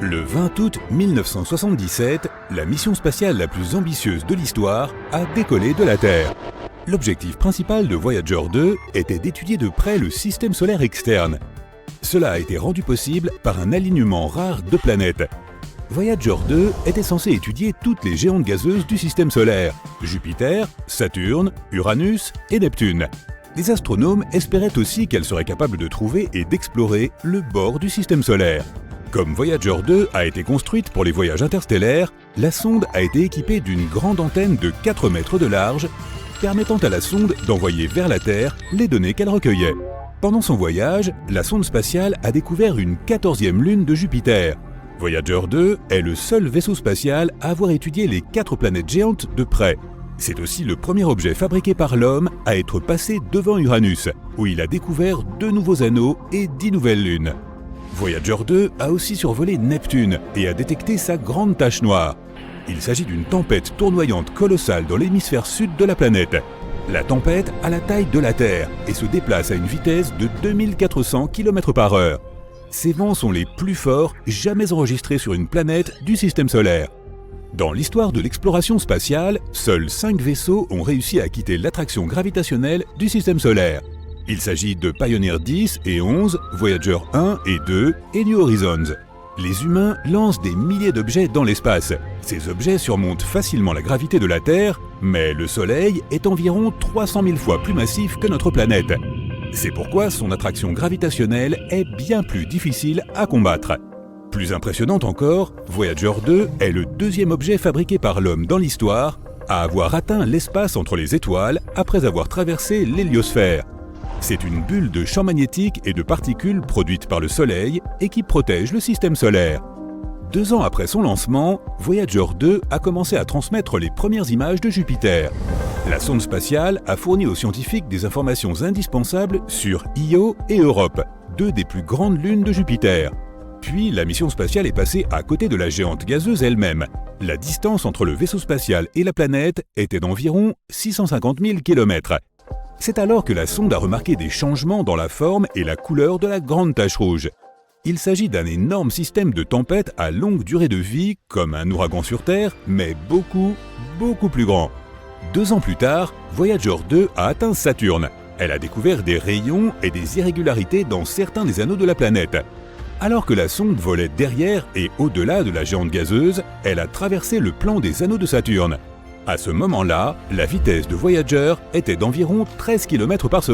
Le 20 août 1977, la mission spatiale la plus ambitieuse de l'histoire a décollé de la Terre. L'objectif principal de Voyager 2 était d'étudier de près le système solaire externe. Cela a été rendu possible par un alignement rare de planètes. Voyager 2 était censé étudier toutes les géantes gazeuses du système solaire, Jupiter, Saturne, Uranus et Neptune. Les astronomes espéraient aussi qu'elle serait capable de trouver et d'explorer le bord du système solaire. Comme Voyager 2 a été construite pour les voyages interstellaires, la sonde a été équipée d'une grande antenne de 4 mètres de large, permettant à la sonde d'envoyer vers la Terre les données qu'elle recueillait. Pendant son voyage, la sonde spatiale a découvert une 14e lune de Jupiter. Voyager 2 est le seul vaisseau spatial à avoir étudié les 4 planètes géantes de près. C'est aussi le premier objet fabriqué par l'homme à être passé devant Uranus, où il a découvert 2 nouveaux anneaux et 10 nouvelles lunes. Voyager 2 a aussi survolé Neptune et a détecté sa grande tache noire. Il s'agit d'une tempête tournoyante colossale dans l'hémisphère sud de la planète. La tempête a la taille de la Terre et se déplace à une vitesse de 2400 km/h. Ces vents sont les plus forts jamais enregistrés sur une planète du système solaire. Dans l'histoire de l'exploration spatiale, seuls 5 vaisseaux ont réussi à quitter l'attraction gravitationnelle du système solaire. Il s'agit de Pioneer 10 et 11, Voyager 1 et 2 et New Horizons. Les humains lancent des milliers d'objets dans l'espace. Ces objets surmontent facilement la gravité de la Terre, mais le Soleil est environ 300 000 fois plus massif que notre planète. C'est pourquoi son attraction gravitationnelle est bien plus difficile à combattre. Plus impressionnante encore, Voyager 2 est le 2e objet fabriqué par l'homme dans l'histoire à avoir atteint l'espace entre les étoiles après avoir traversé l'héliosphère. C'est une bulle de champ magnétique et de particules produite par le Soleil et qui protège le système solaire. 2 ans après son lancement, Voyager 2 a commencé à transmettre les premières images de Jupiter. La sonde spatiale a fourni aux scientifiques des informations indispensables sur Io et Europe, 2 des plus grandes lunes de Jupiter. Puis la mission spatiale est passée à côté de la géante gazeuse elle-même. La distance entre le vaisseau spatial et la planète était d'environ 650 000 km. C'est alors que la sonde a remarqué des changements dans la forme et la couleur de la grande tache rouge. Il s'agit d'un énorme système de tempêtes à longue durée de vie, comme un ouragan sur Terre, mais beaucoup plus grand. 2 ans plus tard, Voyager 2 a atteint Saturne. Elle a découvert des rayons et des irrégularités dans certains des anneaux de la planète. Alors que la sonde volait derrière et au-delà de la géante gazeuse, elle a traversé le plan des anneaux de Saturne. À ce moment-là, la vitesse de Voyager était d'environ 13 km/s.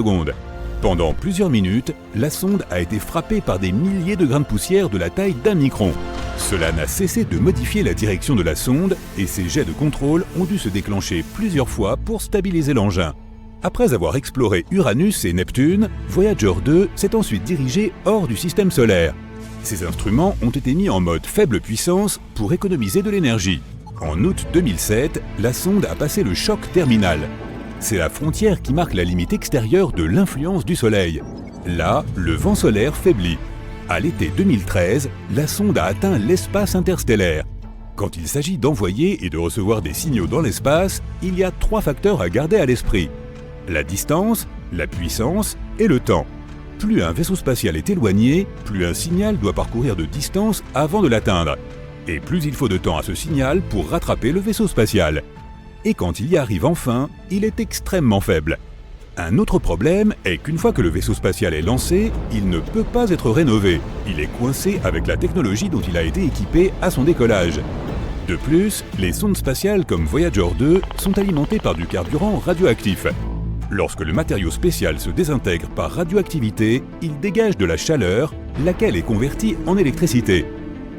Pendant plusieurs minutes, la sonde a été frappée par des milliers de grains de poussière de la taille d'1 micron. Cela n'a cessé de modifier la direction de la sonde et ses jets de contrôle ont dû se déclencher plusieurs fois pour stabiliser l'engin. Après avoir exploré Uranus et Neptune, Voyager 2 s'est ensuite dirigé hors du système solaire. Ces instruments ont été mis en mode faible puissance pour économiser de l'énergie. En août 2007, la sonde a passé le choc terminal. C'est la frontière qui marque la limite extérieure de l'influence du Soleil. Là, le vent solaire faiblit. À l'été 2013, la sonde a atteint l'espace interstellaire. Quand il s'agit d'envoyer et de recevoir des signaux dans l'espace, il y a 3 facteurs à garder à l'esprit. La distance, la puissance et le temps. Plus un vaisseau spatial est éloigné, plus un signal doit parcourir de distance avant de l'atteindre. Et plus il faut de temps à ce signal pour rattraper le vaisseau spatial. Et quand il y arrive enfin, il est extrêmement faible. Un autre problème est qu'une fois que le vaisseau spatial est lancé, il ne peut pas être rénové. Il est coincé avec la technologie dont il a été équipé à son décollage. De plus, les sondes spatiales comme Voyager 2 sont alimentées par du carburant radioactif. Lorsque le matériau spécial se désintègre par radioactivité, il dégage de la chaleur, laquelle est convertie en électricité.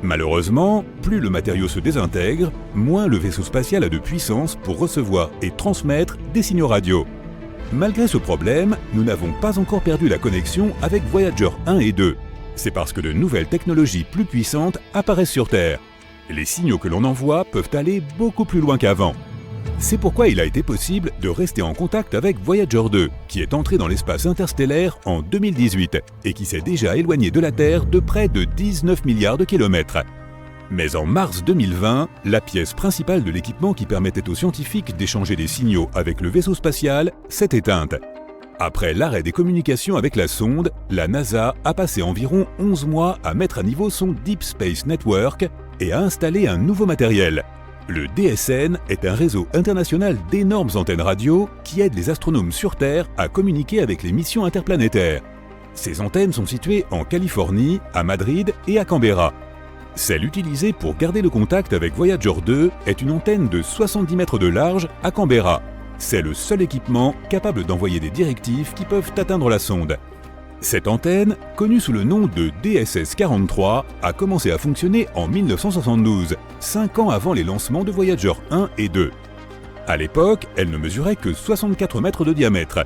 Malheureusement, plus le matériau se désintègre, moins le vaisseau spatial a de puissance pour recevoir et transmettre des signaux radio. Malgré ce problème, nous n'avons pas encore perdu la connexion avec Voyager 1 et 2. C'est parce que de nouvelles technologies plus puissantes apparaissent sur Terre. Les signaux que l'on envoie peuvent aller beaucoup plus loin qu'avant. C'est pourquoi il a été possible de rester en contact avec Voyager 2, qui est entré dans l'espace interstellaire en 2018 et qui s'est déjà éloigné de la Terre de près de 19 milliards de kilomètres. Mais en mars 2020, la pièce principale de l'équipement qui permettait aux scientifiques d'échanger des signaux avec le vaisseau spatial s'est éteinte. Après l'arrêt des communications avec la sonde, la NASA a passé environ 11 mois à mettre à niveau son Deep Space Network et à installer un nouveau matériel. Le DSN est un réseau international d'énormes antennes radio qui aide les astronomes sur Terre à communiquer avec les missions interplanétaires. Ces antennes sont situées en Californie, à Madrid et à Canberra. Celle utilisée pour garder le contact avec Voyager 2 est une antenne de 70 mètres de large à Canberra. C'est le seul équipement capable d'envoyer des directives qui peuvent atteindre la sonde. Cette antenne, connue sous le nom de DSS-43, a commencé à fonctionner en 1972, 5 ans avant les lancements de Voyager 1 et 2. À l'époque, elle ne mesurait que 64 mètres de diamètre.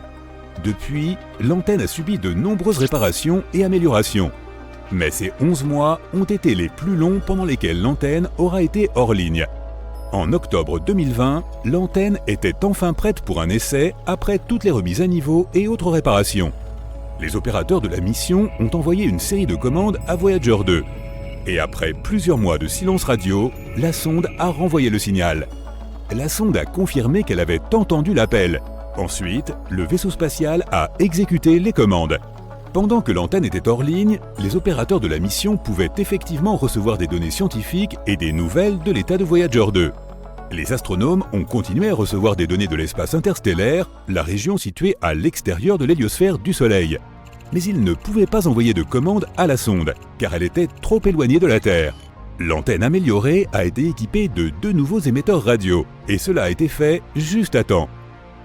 Depuis, l'antenne a subi de nombreuses réparations et améliorations. Mais ces 11 mois ont été les plus longs pendant lesquels l'antenne aura été hors ligne. En octobre 2020, l'antenne était enfin prête pour un essai après toutes les remises à niveau et autres réparations. Les opérateurs de la mission ont envoyé une série de commandes à Voyager 2. Et après plusieurs mois de silence radio, la sonde a renvoyé le signal. La sonde a confirmé qu'elle avait entendu l'appel. Ensuite, le vaisseau spatial a exécuté les commandes. Pendant que l'antenne était hors ligne, les opérateurs de la mission pouvaient effectivement recevoir des données scientifiques et des nouvelles de l'état de Voyager 2. Les astronomes ont continué à recevoir des données de l'espace interstellaire, la région située à l'extérieur de l'héliosphère du Soleil. Mais ils ne pouvaient pas envoyer de commandes à la sonde, car elle était trop éloignée de la Terre. L'antenne améliorée a été équipée de 2 nouveaux émetteurs radio, et cela a été fait juste à temps.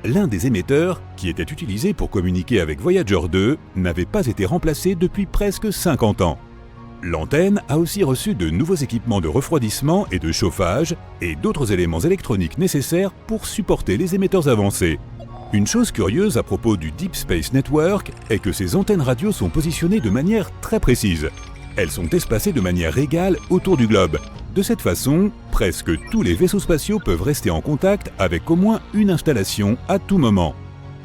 L'un des émetteurs, qui était utilisé pour communiquer avec Voyager 2, n'avait pas été remplacé depuis presque 50 ans. L'antenne a aussi reçu de nouveaux équipements de refroidissement et de chauffage et d'autres éléments électroniques nécessaires pour supporter les émetteurs avancés. Une chose curieuse à propos du Deep Space Network est que ces antennes radio sont positionnées de manière très précise. Elles sont espacées de manière égale autour du globe. De cette façon, presque tous les vaisseaux spatiaux peuvent rester en contact avec au moins une installation à tout moment.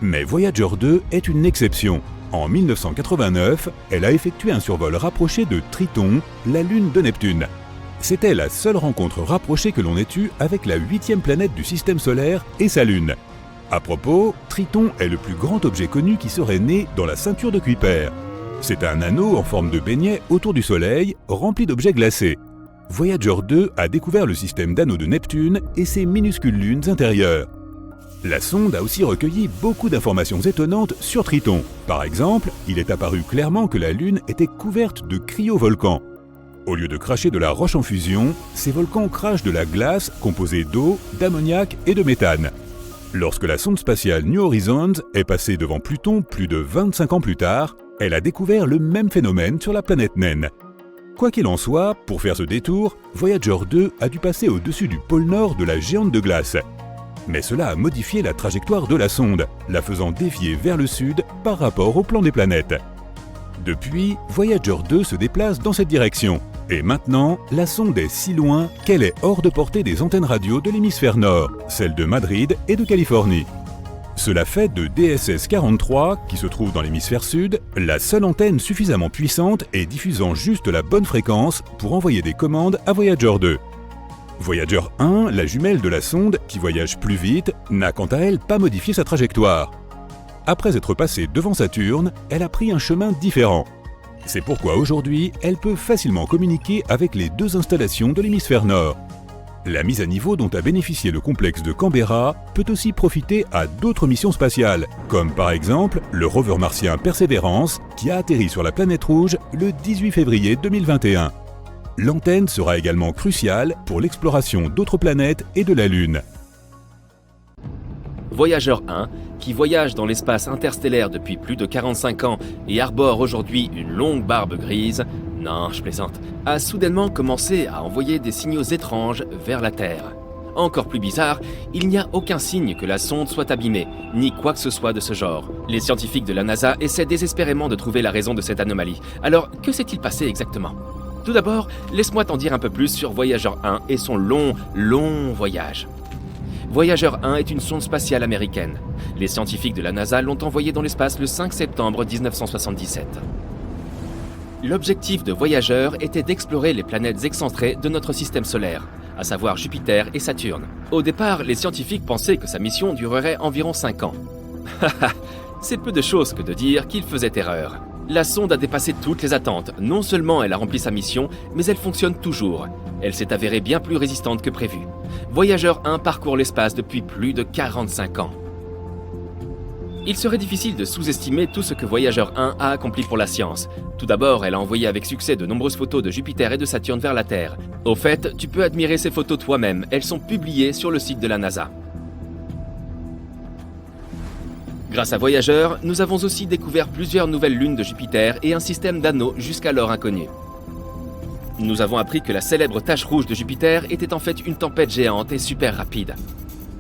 Mais Voyager 2 est une exception. En 1989, elle a effectué un survol rapproché de Triton, la lune de Neptune. C'était la seule rencontre rapprochée que l'on ait eue avec la 8e planète du système solaire et sa lune. À propos, Triton est le plus grand objet connu qui serait né dans la ceinture de Kuiper. C'est un anneau en forme de beignet autour du Soleil, rempli d'objets glacés. Voyager 2 a découvert le système d'anneaux de Neptune et ses minuscules lunes intérieures. La sonde a aussi recueilli beaucoup d'informations étonnantes sur Triton. Par exemple, il est apparu clairement que la Lune était couverte de cryovolcans. Au lieu de cracher de la roche en fusion, ces volcans crachent de la glace composée d'eau, d'ammoniac et de méthane. Lorsque la sonde spatiale New Horizons est passée devant Pluton plus de 25 ans plus tard, elle a découvert le même phénomène sur la planète naine. Quoi qu'il en soit, pour faire ce détour, Voyager 2 a dû passer au-dessus du pôle nord de la géante de glace. Mais cela a modifié la trajectoire de la sonde, la faisant dévier vers le sud par rapport au plan des planètes. Depuis, Voyager 2 se déplace dans cette direction. Et maintenant, la sonde est si loin qu'elle est hors de portée des antennes radio de l'hémisphère nord, celles de Madrid et de Californie. Cela fait de DSS-43, qui se trouve dans l'hémisphère sud, la seule antenne suffisamment puissante et diffusant juste la bonne fréquence pour envoyer des commandes à Voyager 2. Voyager 1, la jumelle de la sonde, qui voyage plus vite, n'a quant à elle pas modifié sa trajectoire. Après être passée devant Saturne, elle a pris un chemin différent. C'est pourquoi aujourd'hui, elle peut facilement communiquer avec les 2 installations de l'hémisphère nord. La mise à niveau dont a bénéficié le complexe de Canberra peut aussi profiter à d'autres missions spatiales, comme par exemple le rover martien Perseverance qui a atterri sur la planète rouge le 18 février 2021. L'antenne sera également cruciale pour l'exploration d'autres planètes et de la Lune. Voyager 1, qui voyage dans l'espace interstellaire depuis plus de 45 ans et arbore aujourd'hui une longue barbe grise, non, je plaisante, a soudainement commencé à envoyer des signaux étranges vers la Terre. Encore plus bizarre, il n'y a aucun signe que la sonde soit abîmée, ni quoi que ce soit de ce genre. Les scientifiques de la NASA essaient désespérément de trouver la raison de cette anomalie. Alors, que s'est-il passé exactement ? Tout d'abord, laisse-moi t'en dire un peu plus sur Voyager 1 et son long voyage. Voyager 1 est une sonde spatiale américaine. Les scientifiques de la NASA l'ont envoyée dans l'espace le 5 septembre 1977. L'objectif de Voyager était d'explorer les planètes excentrées de notre système solaire, à savoir Jupiter et Saturne. Au départ, les scientifiques pensaient que sa mission durerait environ 5 ans. C'est peu de choses que de dire qu'il faisait erreur. La sonde a dépassé toutes les attentes. Non seulement elle a rempli sa mission, mais elle fonctionne toujours. Elle s'est avérée bien plus résistante que prévu. Voyageur 1 parcourt l'espace depuis plus de 45 ans. Il serait difficile de sous-estimer tout ce que Voyageur 1 a accompli pour la science. Tout d'abord, elle a envoyé avec succès de nombreuses photos de Jupiter et de Saturne vers la Terre. Au fait, tu peux admirer ces photos toi-même, elles sont publiées sur le site de la NASA. Grâce à Voyageur, nous avons aussi découvert plusieurs nouvelles lunes de Jupiter et un système d'anneaux jusqu'alors inconnu. Nous avons appris que la célèbre tache rouge de Jupiter était en fait une tempête géante et super rapide.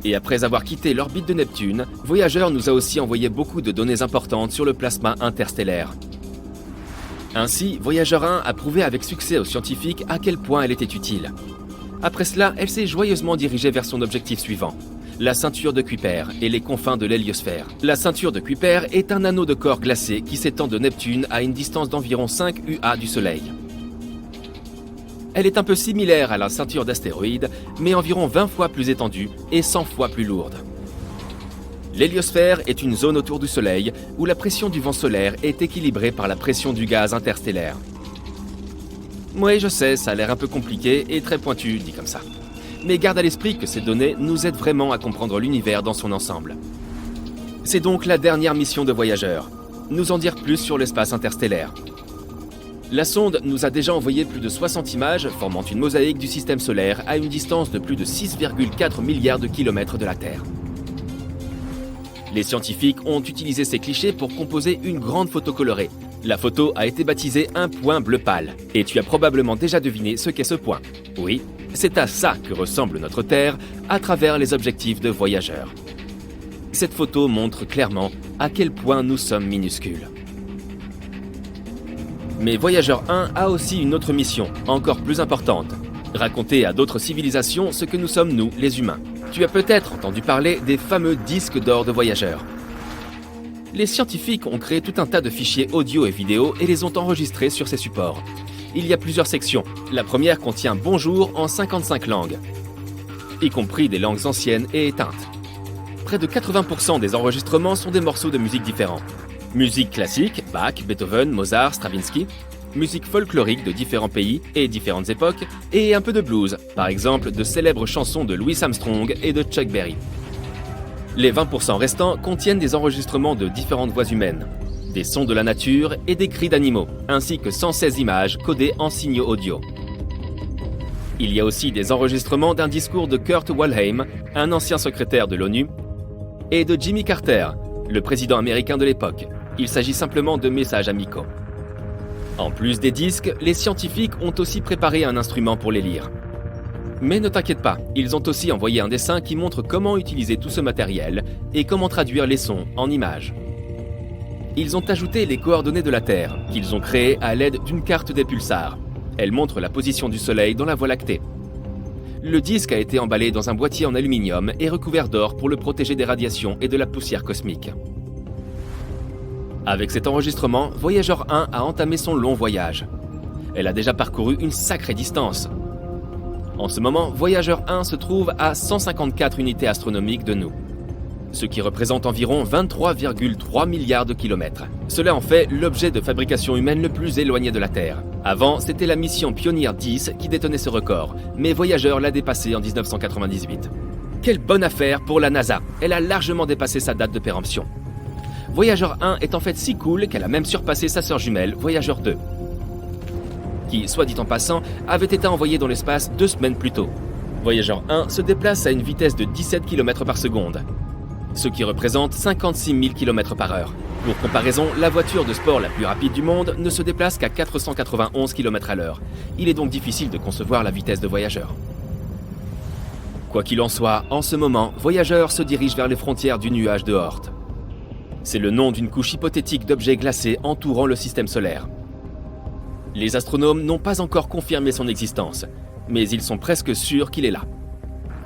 Et après avoir quitté l'orbite de Neptune, Voyageur nous a aussi envoyé beaucoup de données importantes sur le plasma interstellaire. Ainsi, Voyageur 1 a prouvé avec succès aux scientifiques à quel point elle était utile. Après cela, elle s'est joyeusement dirigée vers son objectif suivant, la ceinture de Kuiper et les confins de l'héliosphère. La ceinture de Kuiper est un anneau de corps glacé qui s'étend de Neptune à une distance d'environ 5 UA du Soleil. Elle est un peu similaire à la ceinture d'astéroïdes, mais environ 20 fois plus étendue et 100 fois plus lourde. L'héliosphère est une zone autour du Soleil où la pression du vent solaire est équilibrée par la pression du gaz interstellaire. Oui, je sais, ça a l'air un peu compliqué et très pointu, dit comme ça. Mais garde à l'esprit que ces données nous aident vraiment à comprendre l'univers dans son ensemble. C'est donc la dernière mission de Voyageur. Nous en dire plus sur l'espace interstellaire. La sonde nous a déjà envoyé plus de 60 images formant une mosaïque du système solaire à une distance de plus de 6,4 milliards de kilomètres de la Terre. Les scientifiques ont utilisé ces clichés pour composer une grande photo colorée. La photo a été baptisée un point bleu pâle. Et tu as probablement déjà deviné ce qu'est ce point. Oui, c'est à ça que ressemble notre Terre à travers les objectifs de Voyageur. Cette photo montre clairement à quel point nous sommes minuscules. Mais Voyageur 1 a aussi une autre mission, encore plus importante. Raconter à d'autres civilisations ce que nous sommes nous, les humains. Tu as peut-être entendu parler des fameux disques d'or de Voyageur. Les scientifiques ont créé tout un tas de fichiers audio et vidéo et les ont enregistrés sur ces supports. Il y a plusieurs sections. La première contient Bonjour en 55 langues, y compris des langues anciennes et éteintes. Près de 80% des enregistrements sont des morceaux de musique différents. Musique classique, Bach, Beethoven, Mozart, Stravinsky. Musique folklorique de différents pays et différentes époques. Et un peu de blues, par exemple de célèbres chansons de Louis Armstrong et de Chuck Berry. Les 20% restants contiennent des enregistrements de différentes voix humaines, des sons de la nature et des cris d'animaux, ainsi que 116 images codées en signaux audio. Il y a aussi des enregistrements d'un discours de Kurt Waldheim, un ancien secrétaire de l'ONU, et de Jimmy Carter, le président américain de l'époque. Il s'agit simplement de messages amicaux. En plus des disques, les scientifiques ont aussi préparé un instrument pour les lire. Mais ne t'inquiète pas, ils ont aussi envoyé un dessin qui montre comment utiliser tout ce matériel et comment traduire les sons en images. Ils ont ajouté les coordonnées de la Terre, qu'ils ont créées à l'aide d'une carte des pulsars. Elle montre la position du Soleil dans la Voie lactée. Le disque a été emballé dans un boîtier en aluminium et recouvert d'or pour le protéger des radiations et de la poussière cosmique. Avec cet enregistrement, Voyageur 1 a entamé son long voyage. Elle a déjà parcouru une sacrée distance. En ce moment, Voyageur 1 se trouve à 154 unités astronomiques de nous, ce qui représente environ 23,3 milliards de kilomètres. Cela en fait l'objet de fabrication humaine le plus éloigné de la Terre. Avant, c'était la mission Pioneer 10 qui détenait ce record, mais Voyageur l'a dépassé en 1998. Quelle bonne affaire pour la NASA, elle a largement dépassé sa date de péremption. Voyageur 1 est en fait si cool qu'elle a même surpassé sa sœur jumelle, Voyageur 2, qui, soit dit en passant, avait été envoyée dans l'espace 2 semaines plus tôt. Voyageur 1 se déplace à une vitesse de 17 km par seconde, ce qui représente 56 000 km par heure. Pour comparaison, la voiture de sport la plus rapide du monde ne se déplace qu'à 491 km à l'heure. Il est donc difficile de concevoir la vitesse de Voyageur. Quoi qu'il en soit, en ce moment, Voyageur se dirige vers les frontières du nuage de Oort. C'est le nom d'une couche hypothétique d'objets glacés entourant le système solaire. Les astronomes n'ont pas encore confirmé son existence, mais ils sont presque sûrs qu'il est là.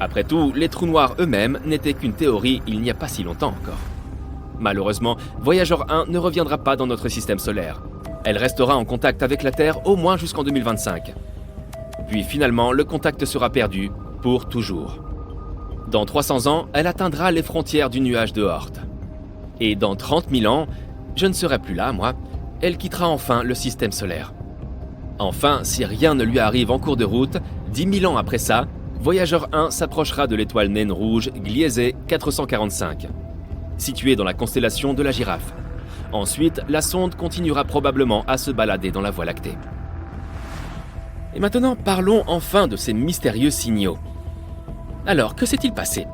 Après tout, les trous noirs eux-mêmes n'étaient qu'une théorie il n'y a pas si longtemps encore. Malheureusement, Voyageur 1 ne reviendra pas dans notre système solaire. Elle restera en contact avec la Terre au moins jusqu'en 2025. Puis finalement, le contact sera perdu pour toujours. Dans 300 ans, elle atteindra les frontières du nuage de Oort. Et dans 30 000 ans, je ne serai plus là, moi, elle quittera enfin le système solaire. Enfin, si rien ne lui arrive en cours de route, 10 000 ans après ça, Voyageur 1 s'approchera de l'étoile naine rouge Gliese 445, située dans la constellation de la Girafe. Ensuite, la sonde continuera probablement à se balader dans la Voie lactée. Et maintenant, parlons enfin de ces mystérieux signaux. Alors, que s'est-il passé ?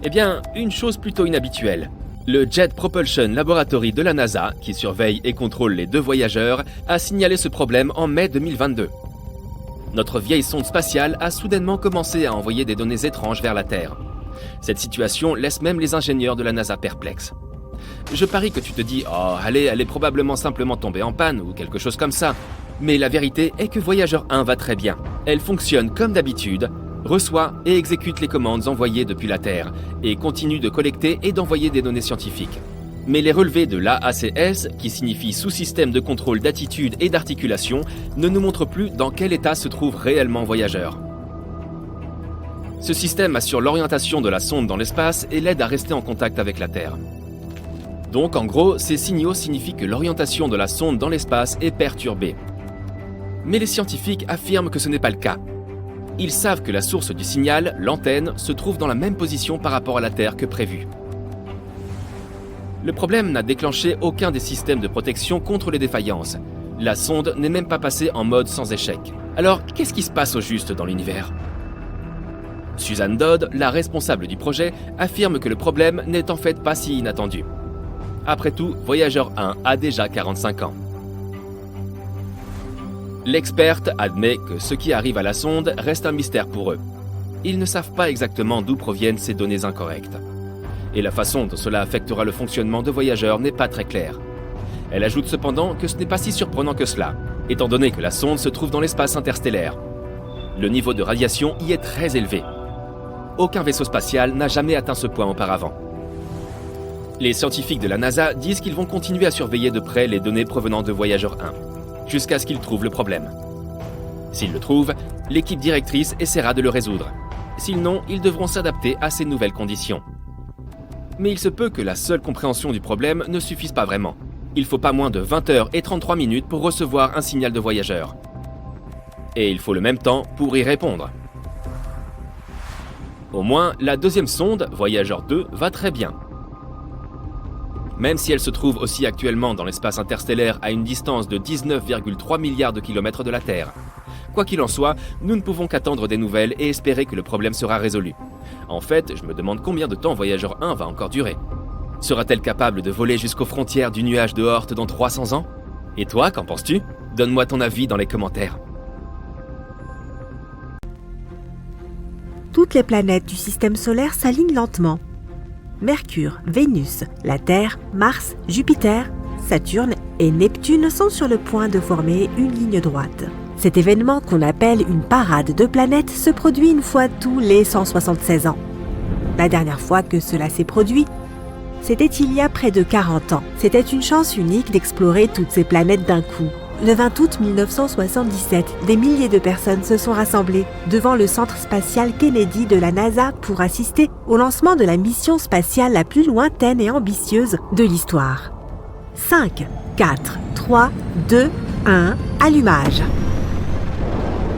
Eh bien, une chose plutôt inhabituelle. Le Jet Propulsion Laboratory de la NASA, qui surveille et contrôle les deux voyageurs, a signalé ce problème en mai 2022. Notre vieille sonde spatiale a soudainement commencé à envoyer des données étranges vers la Terre. Cette situation laisse même les ingénieurs de la NASA perplexes. Je parie que tu te dis « Oh, elle est probablement simplement tombée en panne » ou quelque chose comme ça. Mais la vérité est que Voyageur 1 va très bien. Elle fonctionne comme d'habitude, reçoit et exécute les commandes envoyées depuis la Terre et continue de collecter et d'envoyer des données scientifiques. Mais les relevés de l'AACS, qui signifie sous-système de contrôle d'attitude et d'articulation, ne nous montrent plus dans quel état se trouve réellement Voyageur. Ce système assure l'orientation de la sonde dans l'espace et l'aide à rester en contact avec la Terre. Donc en gros, ces signaux signifient que l'orientation de la sonde dans l'espace est perturbée. Mais les scientifiques affirment que ce n'est pas le cas. Ils savent que la source du signal, l'antenne, se trouve dans la même position par rapport à la Terre que prévu. Le problème n'a déclenché aucun des systèmes de protection contre les défaillances. La sonde n'est même pas passée en mode sans échec. Alors, qu'est-ce qui se passe au juste dans l'univers ? Suzanne Dodd, la responsable du projet, affirme que le problème n'est en fait pas si inattendu. Après tout, Voyageur 1 a déjà 45 ans. L'experte admet que ce qui arrive à la sonde reste un mystère pour eux. Ils ne savent pas exactement d'où proviennent ces données incorrectes. Et la façon dont cela affectera le fonctionnement de Voyageur n'est pas très claire. Elle ajoute cependant que ce n'est pas si surprenant que cela, étant donné que la sonde se trouve dans l'espace interstellaire. Le niveau de radiation y est très élevé. Aucun vaisseau spatial n'a jamais atteint ce point auparavant. Les scientifiques de la NASA disent qu'ils vont continuer à surveiller de près les données provenant de Voyageur 1, jusqu'à ce qu'ils trouvent le problème. S'ils le trouvent, l'équipe directrice essaiera de le résoudre. Sinon, ils devront s'adapter à ces nouvelles conditions. Mais il se peut que la seule compréhension du problème ne suffise pas vraiment. Il faut pas moins de 20 heures et 33 minutes pour recevoir un signal de Voyageur. Et il faut le même temps pour y répondre. Au moins, la deuxième sonde, Voyageur 2, va très bien. Même si elle se trouve aussi actuellement dans l'espace interstellaire à une distance de 19,3 milliards de kilomètres de la Terre. Quoi qu'il en soit, nous ne pouvons qu'attendre des nouvelles et espérer que le problème sera résolu. En fait, je me demande combien de temps Voyageur 1 va encore durer. Sera-t-elle capable de voler jusqu'aux frontières du nuage de Oort dans 300 ans ? Et toi, qu'en penses-tu ? Donne-moi ton avis dans les commentaires. Toutes les planètes du système solaire s'alignent lentement. Mercure, Vénus, la Terre, Mars, Jupiter, Saturne et Neptune sont sur le point de former une ligne droite. Cet événement, qu'on appelle une parade de planètes, se produit une fois tous les 176 ans. La dernière fois que cela s'est produit, c'était il y a près de 40 ans. C'était une chance unique d'explorer toutes ces planètes d'un coup. Le 20 août 1977, des milliers de personnes se sont rassemblées devant le centre spatial Kennedy de la NASA pour assister au lancement de la mission spatiale la plus lointaine et ambitieuse de l'histoire. 5, 4, 3, 2, 1, allumage.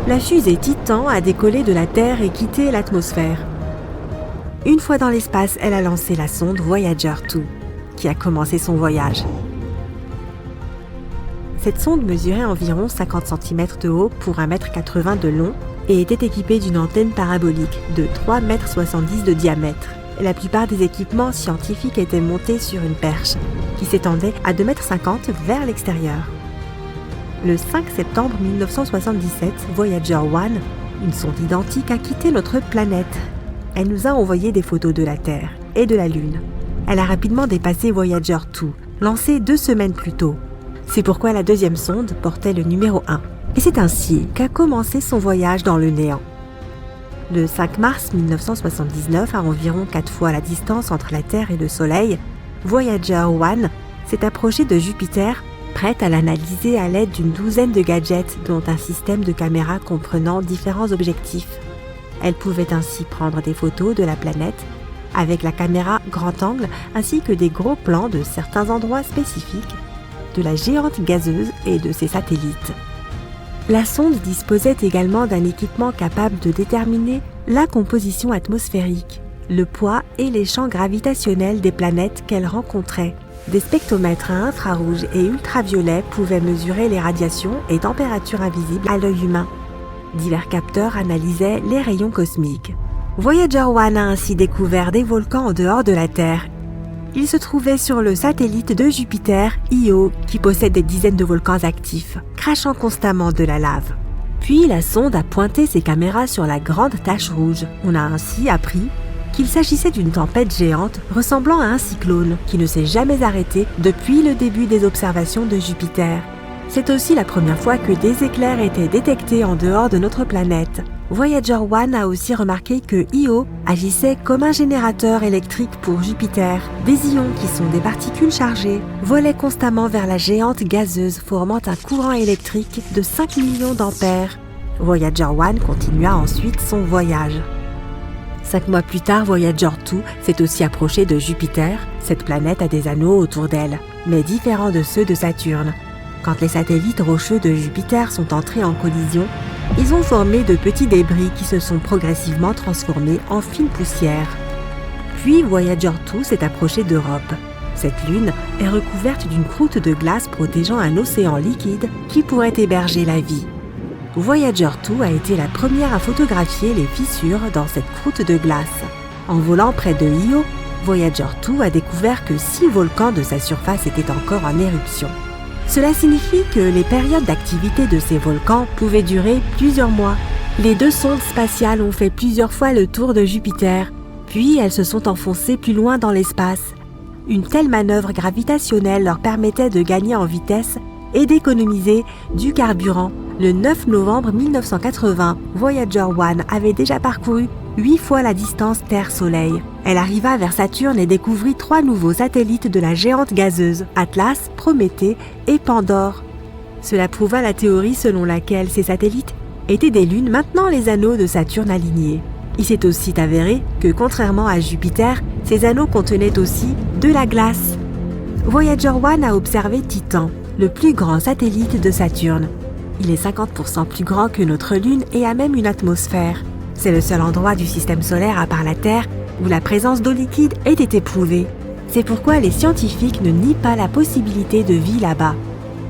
La fusée Titan a décollé de la Terre et quitté l'atmosphère. Une fois dans l'espace, elle a lancé la sonde Voyager 2, qui a commencé son voyage. Cette sonde mesurait environ 50 cm de haut pour 1,80 m de long et était équipée d'une antenne parabolique de 3,70 m de diamètre. La plupart des équipements scientifiques étaient montés sur une perche qui s'étendait à 2,50 m vers l'extérieur. Le 5 septembre 1977, Voyager 1, une sonde identique, a quitté notre planète. Elle nous a envoyé des photos de la Terre et de la Lune. Elle a rapidement dépassé Voyager 2, lancée 2 semaines plus tôt. C'est pourquoi la deuxième sonde portait le numéro 1. Et c'est ainsi qu'a commencé son voyage dans le néant. Le 5 mars 1979, à environ 4 fois la distance entre la Terre et le Soleil, Voyager 1 s'est approchée de Jupiter, prête à l'analyser à l'aide d'une douzaine de gadgets, dont un système de caméras comprenant différents objectifs. Elle pouvait ainsi prendre des photos de la planète avec la caméra grand angle ainsi que des gros plans de certains endroits spécifiques de la géante gazeuse et de ses satellites. La sonde disposait également d'un équipement capable de déterminer la composition atmosphérique, le poids et les champs gravitationnels des planètes qu'elle rencontrait. Des spectromètres à infrarouge et ultraviolet pouvaient mesurer les radiations et températures invisibles à l'œil humain. Divers capteurs analysaient les rayons cosmiques. Voyager 1 a ainsi découvert des volcans en dehors de la Terre. Il se trouvait sur le satellite de Jupiter, Io, qui possède des dizaines de volcans actifs, crachant constamment de la lave. Puis la sonde a pointé ses caméras sur la grande tache rouge. On a ainsi appris qu'il s'agissait d'une tempête géante ressemblant à un cyclone qui ne s'est jamais arrêté depuis le début des observations de Jupiter. C'est aussi la première fois que des éclairs étaient détectés en dehors de notre planète. Voyager 1 a aussi remarqué que Io agissait comme un générateur électrique pour Jupiter. Des ions, qui sont des particules chargées, volaient constamment vers la géante gazeuse, formant un courant électrique de 5 millions d'ampères. Voyager 1 continua ensuite son voyage. 5 mois plus tard, Voyager 2 s'est aussi approché de Jupiter. Cette planète a des anneaux autour d'elle, mais différents de ceux de Saturne. Quand les satellites rocheux de Jupiter sont entrés en collision, ils ont formé de petits débris qui se sont progressivement transformés en fine poussière. Puis Voyager 2 s'est approché d'Europe. Cette lune est recouverte d'une croûte de glace protégeant un océan liquide qui pourrait héberger la vie. Voyager 2 a été la première à photographier les fissures dans cette croûte de glace. En volant près de Io, Voyager 2 a découvert que 6 volcans de sa surface étaient encore en éruption. Cela signifie que les périodes d'activité de ces volcans pouvaient durer plusieurs mois. Les 2 sondes spatiales ont fait plusieurs fois le tour de Jupiter, puis elles se sont enfoncées plus loin dans l'espace. Une telle manœuvre gravitationnelle leur permettait de gagner en vitesse et d'économiser du carburant. Le 9 novembre 1980, Voyager 1 avait déjà parcouru 8 fois la distance Terre-Soleil. Elle arriva vers Saturne et découvrit 3 nouveaux satellites de la géante gazeuse, Atlas, Prométhée et Pandore. Cela prouva la théorie selon laquelle ces satellites étaient des lunes maintenant les anneaux de Saturne alignés. Il s'est aussi avéré que, contrairement à Jupiter, ces anneaux contenaient aussi de la glace. Voyager 1 a observé Titan, le plus grand satellite de Saturne. Il est 50% plus grand que notre Lune et a même une atmosphère. C'est le seul endroit du système solaire à part la Terre où la présence d'eau liquide ait été prouvée. C'est pourquoi les scientifiques ne nient pas la possibilité de vie là-bas.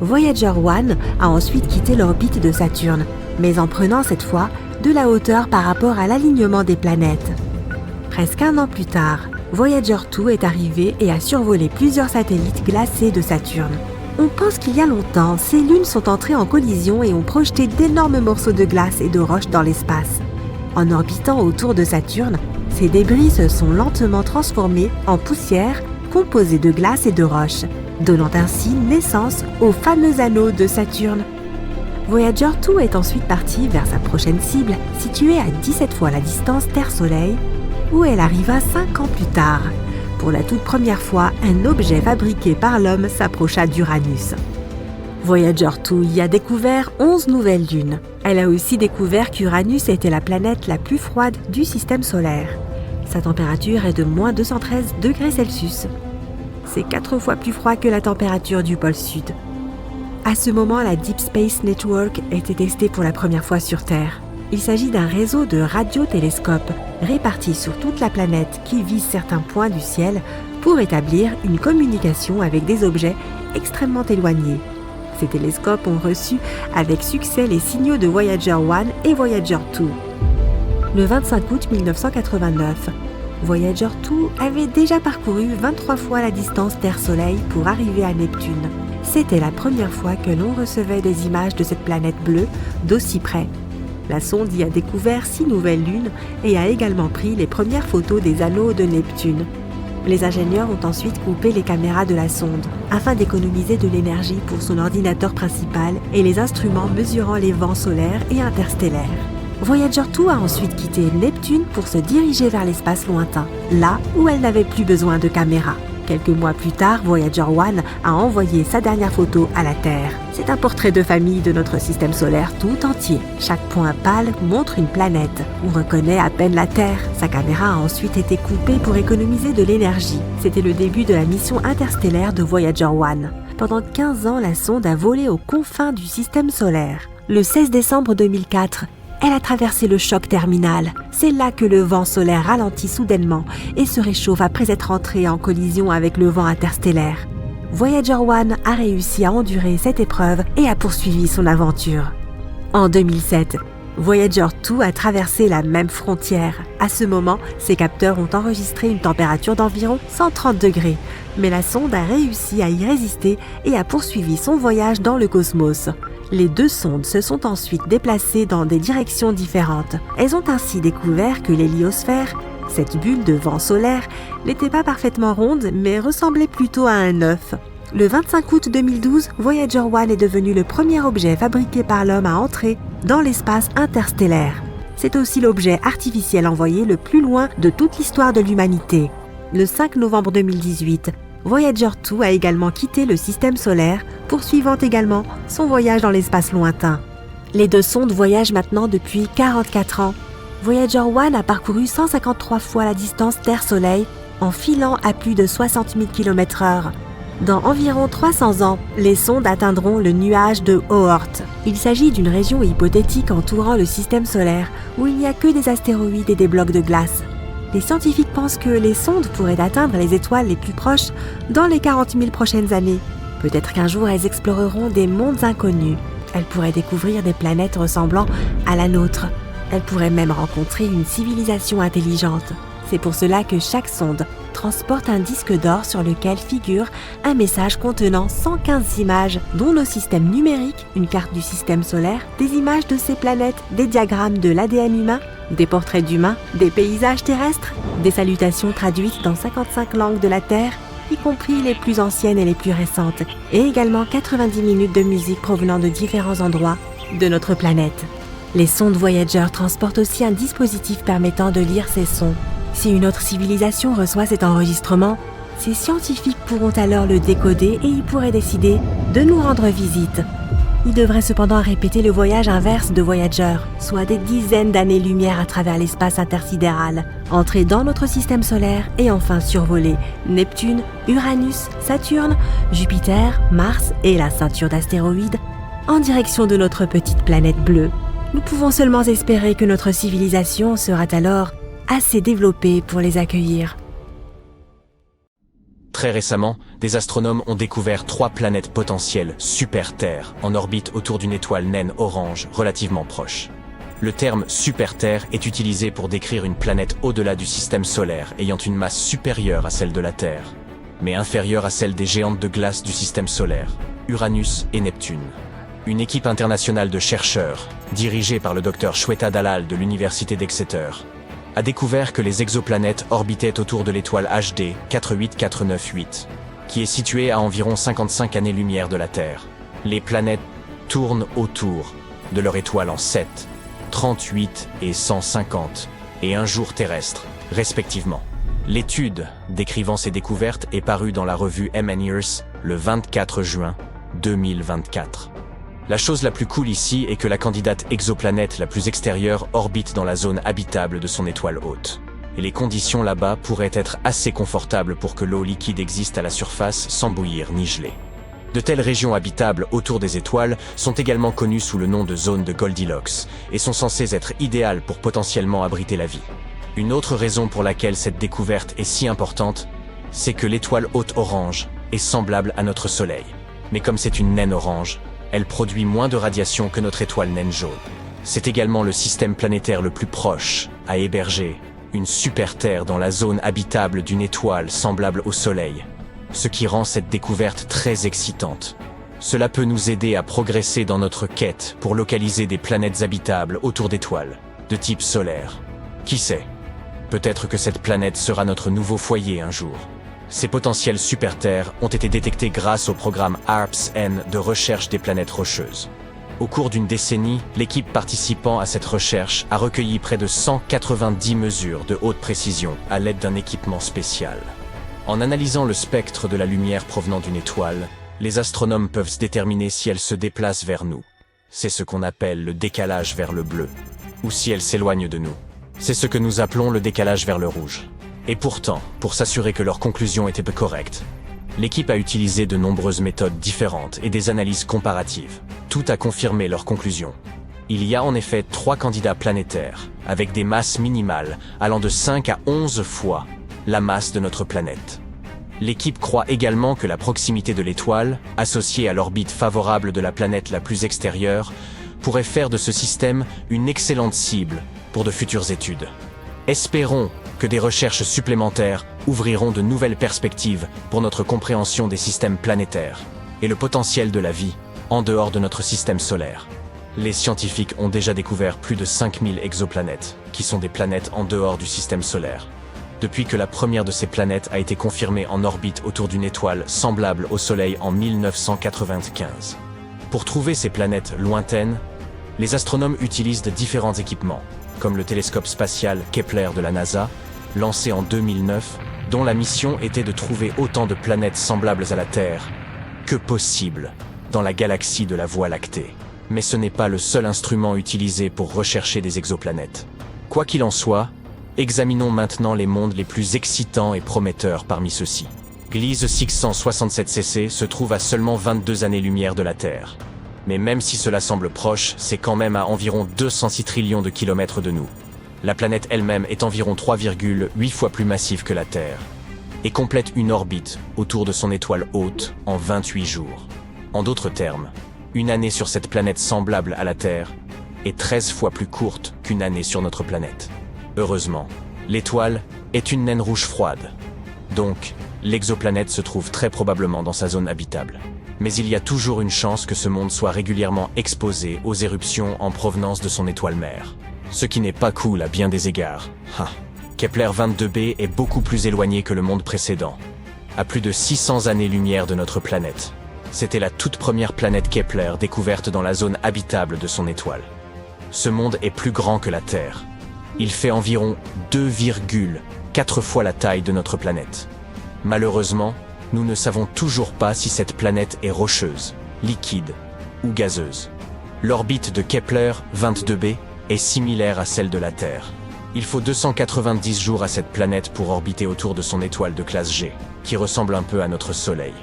Voyager 1 a ensuite quitté l'orbite de Saturne, mais en prenant cette fois de la hauteur par rapport à l'alignement des planètes. Presque un an plus tard, Voyager 2 est arrivé et a survolé plusieurs satellites glacés de Saturne. On pense qu'il y a longtemps, ces lunes sont entrées en collision et ont projeté d'énormes morceaux de glace et de roches dans l'espace. En orbitant autour de Saturne, ces débris se sont lentement transformés en poussière composée de glace et de roches, donnant ainsi naissance aux fameux anneaux de Saturne. Voyager 2 est ensuite partie vers sa prochaine cible, située à 17 fois la distance Terre-Soleil, où elle arriva 5 ans plus tard. Pour la toute première fois, un objet fabriqué par l'homme s'approcha d'Uranus. Voyager 2 y a découvert 11 nouvelles lunes. Elle a aussi découvert qu'Uranus était la planète la plus froide du système solaire. Sa température est de moins 213 degrés Celsius. C'est 4 fois plus froid que la température du pôle Sud. À ce moment, la Deep Space Network était testée pour la première fois sur Terre. Il s'agit d'un réseau de radiotélescopes répartis sur toute la planète qui vise certains points du ciel pour établir une communication avec des objets extrêmement éloignés. Ces télescopes ont reçu avec succès les signaux de Voyager 1 et Voyager 2. Le 25 août 1989, Voyager 2 avait déjà parcouru 23 fois la distance Terre-Soleil pour arriver à Neptune. C'était la première fois que l'on recevait des images de cette planète bleue d'aussi près. La sonde y a découvert 6 nouvelles lunes et a également pris les premières photos des anneaux de Neptune. Les ingénieurs ont ensuite coupé les caméras de la sonde afin d'économiser de l'énergie pour son ordinateur principal et les instruments mesurant les vents solaires et interstellaires. Voyager 2 a ensuite quitté Neptune pour se diriger vers l'espace lointain, là où elle n'avait plus besoin de caméras. Quelques mois plus tard, Voyager 1 a envoyé sa dernière photo à la Terre. C'est un portrait de famille de notre système solaire tout entier. Chaque point pâle montre une planète. On reconnaît à peine la Terre. Sa caméra a ensuite été coupée pour économiser de l'énergie. C'était le début de la mission interstellaire de Voyager 1. Pendant 15 ans, la sonde a volé aux confins du système solaire. Le 16 décembre 2004, elle a traversé le choc terminal. C'est là que le vent solaire ralentit soudainement et se réchauffe après être entré en collision avec le vent interstellaire. Voyager 1 a réussi à endurer cette épreuve et a poursuivi son aventure. En 2007, Voyager 2 a traversé la même frontière. À ce moment, ses capteurs ont enregistré une température d'environ 130 degrés. Mais la sonde a réussi à y résister et a poursuivi son voyage dans le cosmos. Les deux sondes se sont ensuite déplacées dans des directions différentes. Elles ont ainsi découvert que l'héliosphère, cette bulle de vent solaire, n'était pas parfaitement ronde mais ressemblait plutôt à un œuf. Le 25 août 2012, Voyager 1 est devenu le premier objet fabriqué par l'homme à entrer dans l'espace interstellaire. C'est aussi l'objet artificiel envoyé le plus loin de toute l'histoire de l'humanité. Le 5 novembre 2018, Voyager 2 a également quitté le système solaire, poursuivant également son voyage dans l'espace lointain. Les deux sondes voyagent maintenant depuis 44 ans. Voyager 1 a parcouru 153 fois la distance Terre-Soleil en filant à plus de 60 000 km/h. Dans environ 300 ans, les sondes atteindront le nuage de Oort. Il s'agit d'une région hypothétique entourant le système solaire où il n'y a que des astéroïdes et des blocs de glace. Les scientifiques pensent que les sondes pourraient atteindre les étoiles les plus proches dans les 40 000 prochaines années. Peut-être qu'un jour elles exploreront des mondes inconnus. Elles pourraient découvrir des planètes ressemblant à la nôtre. Elles pourraient même rencontrer une civilisation intelligente. C'est pour cela que chaque sonde transporte un disque d'or sur lequel figure un message contenant 115 images, dont nos systèmes numériques, une carte du système solaire, des images de ces planètes, des diagrammes de l'ADN humain, des portraits d'humains, des paysages terrestres, des salutations traduites dans 55 langues de la Terre, y compris les plus anciennes et les plus récentes, et également 90 minutes de musique provenant de différents endroits de notre planète. Les sondes Voyager transportent aussi un dispositif permettant de lire ces sons. Si une autre civilisation reçoit cet enregistrement, ces scientifiques pourront alors le décoder et ils pourraient décider de nous rendre visite. Ils devraient cependant répéter le voyage inverse de Voyager, soit des dizaines d'années-lumière à travers l'espace intersidéral, entrer dans notre système solaire et enfin survoler Neptune, Uranus, Saturne, Jupiter, Mars et la ceinture d'astéroïdes en direction de notre petite planète bleue. Nous pouvons seulement espérer que notre civilisation sera alors assez développée pour les accueillir. Très récemment, des astronomes ont découvert 3 planètes potentielles super-Terre en orbite autour d'une étoile naine orange relativement proche. Le terme super-Terre est utilisé pour décrire une planète au-delà du système solaire ayant une masse supérieure à celle de la Terre, mais inférieure à celle des géantes de glace du système solaire, Uranus et Neptune. Une équipe internationale de chercheurs, dirigée par le Dr Shweta Dalal de l'université d'Exeter, a découvert que les exoplanètes orbitaient autour de l'étoile HD 48498, qui est située à environ 55 années-lumière de la Terre. Les planètes tournent autour de leur étoile en 7, 38 et 150, et un jour terrestre, respectivement. L'étude décrivant ces découvertes est parue dans la revue MNears le 24 juin 2024. La chose la plus cool ici est que la candidate exoplanète la plus extérieure orbite dans la zone habitable de son étoile hôte. Et les conditions là-bas pourraient être assez confortables pour que l'eau liquide existe à la surface sans bouillir ni geler. De telles régions habitables autour des étoiles sont également connues sous le nom de zone de Goldilocks et sont censées être idéales pour potentiellement abriter la vie. Une autre raison pour laquelle cette découverte est si importante, c'est que l'étoile haute orange est semblable à notre Soleil. Mais comme c'est une naine orange, elle produit moins de radiation que notre étoile naine jaune. C'est également le système planétaire le plus proche à héberger une super-Terre dans la zone habitable d'une étoile semblable au Soleil, ce qui rend cette découverte très excitante. Cela peut nous aider à progresser dans notre quête pour localiser des planètes habitables autour d'étoiles, de type solaire. Qui sait? Peut-être que cette planète sera notre nouveau foyer un jour. Ces potentielles super-Terres ont été détectées grâce au programme ARPS-N de recherche des planètes rocheuses. Au cours d'une décennie, l'équipe participant à cette recherche a recueilli près de 190 mesures de haute précision à l'aide d'un équipement spécial. En analysant le spectre de la lumière provenant d'une étoile, les astronomes peuvent déterminer si elle se déplace vers nous. C'est ce qu'on appelle le décalage vers le bleu. Ou si elle s'éloigne de nous. C'est ce que nous appelons le décalage vers le rouge. Et pourtant, pour s'assurer que leur conclusion était correcte, l'équipe a utilisé de nombreuses méthodes différentes et des analyses comparatives. Tout a confirmé leur conclusion. Il y a en effet 3 candidats planétaires, avec des masses minimales allant de 5 à 11 fois la masse de notre planète. L'équipe croit également que la proximité de l'étoile, associée à l'orbite favorable de la planète la plus extérieure, pourrait faire de ce système une excellente cible pour de futures études. Espérons que des recherches supplémentaires ouvriront de nouvelles perspectives pour notre compréhension des systèmes planétaires et le potentiel de la vie en dehors de notre système solaire. Les scientifiques ont déjà découvert plus de 5000 exoplanètes, qui sont des planètes en dehors du système solaire, depuis que la première de ces planètes a été confirmée en orbite autour d'une étoile semblable au Soleil en 1995. Pour trouver ces planètes lointaines, les astronomes utilisent de différents équipements, comme le télescope spatial Kepler de la NASA, lancé en 2009, dont la mission était de trouver autant de planètes semblables à la Terre que possible dans la galaxie de la Voie lactée. Mais ce n'est pas le seul instrument utilisé pour rechercher des exoplanètes. Quoi qu'il en soit, examinons maintenant les mondes les plus excitants et prometteurs parmi ceux-ci. Gliese 667cc se trouve à seulement 22 années-lumière de la Terre. Mais même si cela semble proche, c'est quand même à environ 206 trillions de kilomètres de nous. La planète elle-même est environ 3,8 fois plus massive que la Terre et complète une orbite autour de son étoile hôte en 28 jours. En d'autres termes, une année sur cette planète semblable à la Terre est 13 fois plus courte qu'une année sur notre planète. Heureusement, l'étoile est une naine rouge froide. Donc, l'exoplanète se trouve très probablement dans sa zone habitable. Mais il y a toujours une chance que ce monde soit régulièrement exposé aux éruptions en provenance de son étoile mère. Ce qui n'est pas cool à bien des égards. Kepler 22b est beaucoup plus éloigné que le monde précédent, à plus de 600 années-lumière de notre planète. C'était la toute première planète Kepler découverte dans la zone habitable de son étoile. Ce monde est plus grand que la Terre. Il fait environ 2,4 fois la taille de notre planète. Malheureusement, nous ne savons toujours pas si cette planète est rocheuse, liquide ou gazeuse. L'orbite de Kepler 22b est similaire à celle de la Terre. Il faut 290 jours à cette planète pour orbiter autour de son étoile de classe G, qui ressemble un peu à notre Soleil.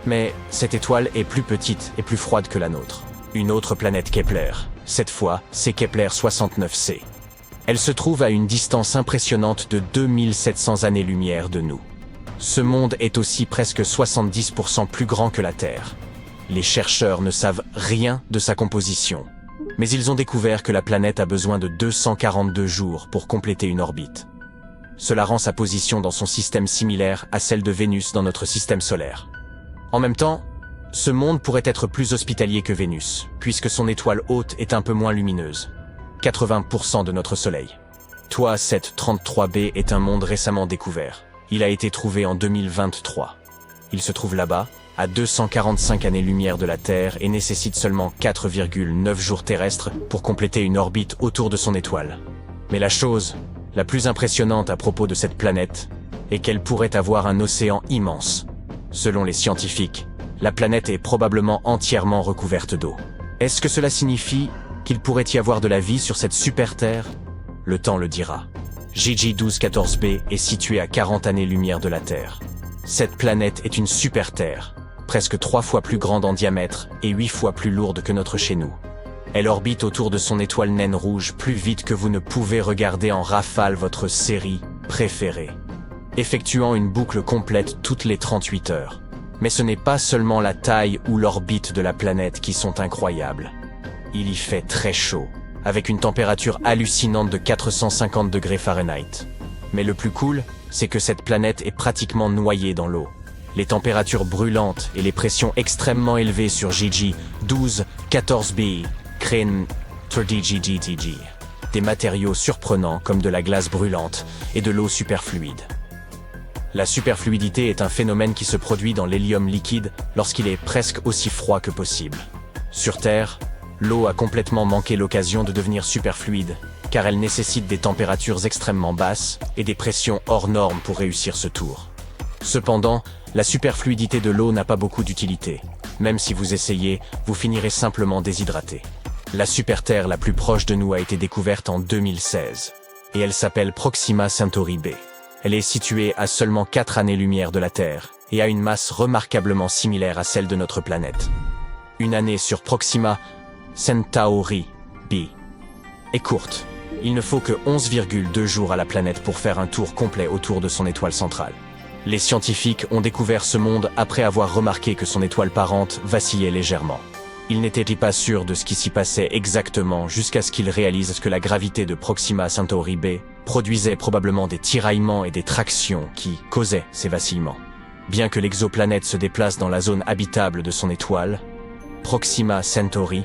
Mais cette étoile est plus petite et plus froide que la nôtre. Une autre planète Kepler, cette fois, c'est Kepler 69c. Elle se trouve à une distance impressionnante de 2700 années-lumière de nous. Ce monde est aussi presque 70% plus grand que la Terre. Les chercheurs ne savent rien de sa composition, mais ils ont découvert que la planète a besoin de 242 jours pour compléter une orbite. Cela rend sa position dans son système similaire à celle de Vénus dans notre système solaire. En même temps, ce monde pourrait être plus hospitalier que Vénus, puisque son étoile hôte est un peu moins lumineuse. 80% de notre Soleil. Toit 733b est un monde récemment découvert. Il a été trouvé en 2023. Il se trouve là-bas, à 245 années-lumière de la Terre et nécessite seulement 4,9 jours terrestres pour compléter une orbite autour de son étoile. Mais la chose la plus impressionnante à propos de cette planète est qu'elle pourrait avoir un océan immense. Selon les scientifiques, la planète est probablement entièrement recouverte d'eau. Est-ce que cela signifie qu'il pourrait y avoir de la vie sur cette super Terre? Le temps le dira. JJ 1214b est située à 40 années-lumière de la Terre. Cette planète est une super Terre, presque 3 fois plus grande en diamètre et 8 fois plus lourde que notre chez nous. Elle orbite autour de son étoile naine rouge plus vite que vous ne pouvez regarder en rafale votre série préférée, effectuant une boucle complète toutes les 38 heures. Mais ce n'est pas seulement la taille ou l'orbite de la planète qui sont incroyables. Il y fait très chaud, avec une température hallucinante de 450 degrés Fahrenheit. Mais le plus cool, c'est que cette planète est pratiquement noyée dans l'eau. Les températures brûlantes et les pressions extrêmement élevées sur JJ 1214b créent des matériaux surprenants comme de la glace brûlante et de l'eau superfluide. La superfluidité est un phénomène qui se produit dans l'hélium liquide lorsqu'il est presque aussi froid que possible. Sur Terre, l'eau a complètement manqué l'occasion de devenir superfluide, car elle nécessite des températures extrêmement basses et des pressions hors normes pour réussir ce tour. Cependant, la superfluidité de l'eau n'a pas beaucoup d'utilité. Même si vous essayez, vous finirez simplement déshydraté. La super-Terre la plus proche de nous a été découverte en 2016. Et elle s'appelle Proxima Centauri b. Elle est située à seulement 4 années-lumière de la Terre et a une masse remarquablement similaire à celle de notre planète. Une année sur Proxima Centauri b est courte. Il ne faut que 11,2 jours à la planète pour faire un tour complet autour de son étoile centrale. Les scientifiques ont découvert ce monde après avoir remarqué que son étoile parente vacillait légèrement. Ils n'étaient pas sûrs de ce qui s'y passait exactement jusqu'à ce qu'ils réalisent que la gravité de Proxima Centauri b produisait probablement des tiraillements et des tractions qui causaient ces vacillements. Bien que l'exoplanète se déplace dans la zone habitable de son étoile, Proxima Centauri,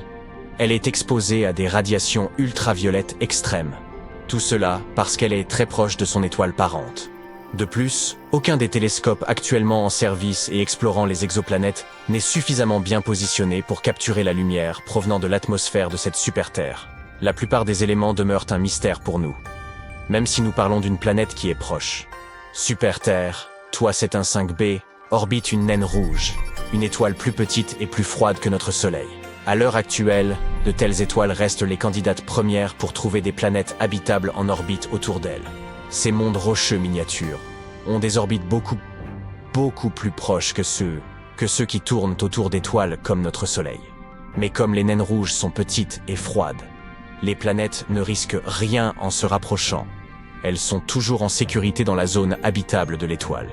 elle est exposée à des radiations ultraviolettes extrêmes. Tout cela parce qu'elle est très proche de son étoile parente. De plus, aucun des télescopes actuellement en service et explorant les exoplanètes n'est suffisamment bien positionné pour capturer la lumière provenant de l'atmosphère de cette super-Terre. La plupart des éléments demeurent un mystère pour nous, même si nous parlons d'une planète qui est proche. Super-Terre, TOI 715b, orbite une naine rouge, une étoile plus petite et plus froide que notre Soleil. À l'heure actuelle, de telles étoiles restent les candidates premières pour trouver des planètes habitables en orbite autour d'elles. Ces mondes rocheux miniatures ont des orbites beaucoup plus proches que ceux qui tournent autour d'étoiles comme notre Soleil. Mais comme les naines rouges sont petites et froides, les planètes ne risquent rien en se rapprochant. Elles sont toujours en sécurité dans la zone habitable de l'étoile.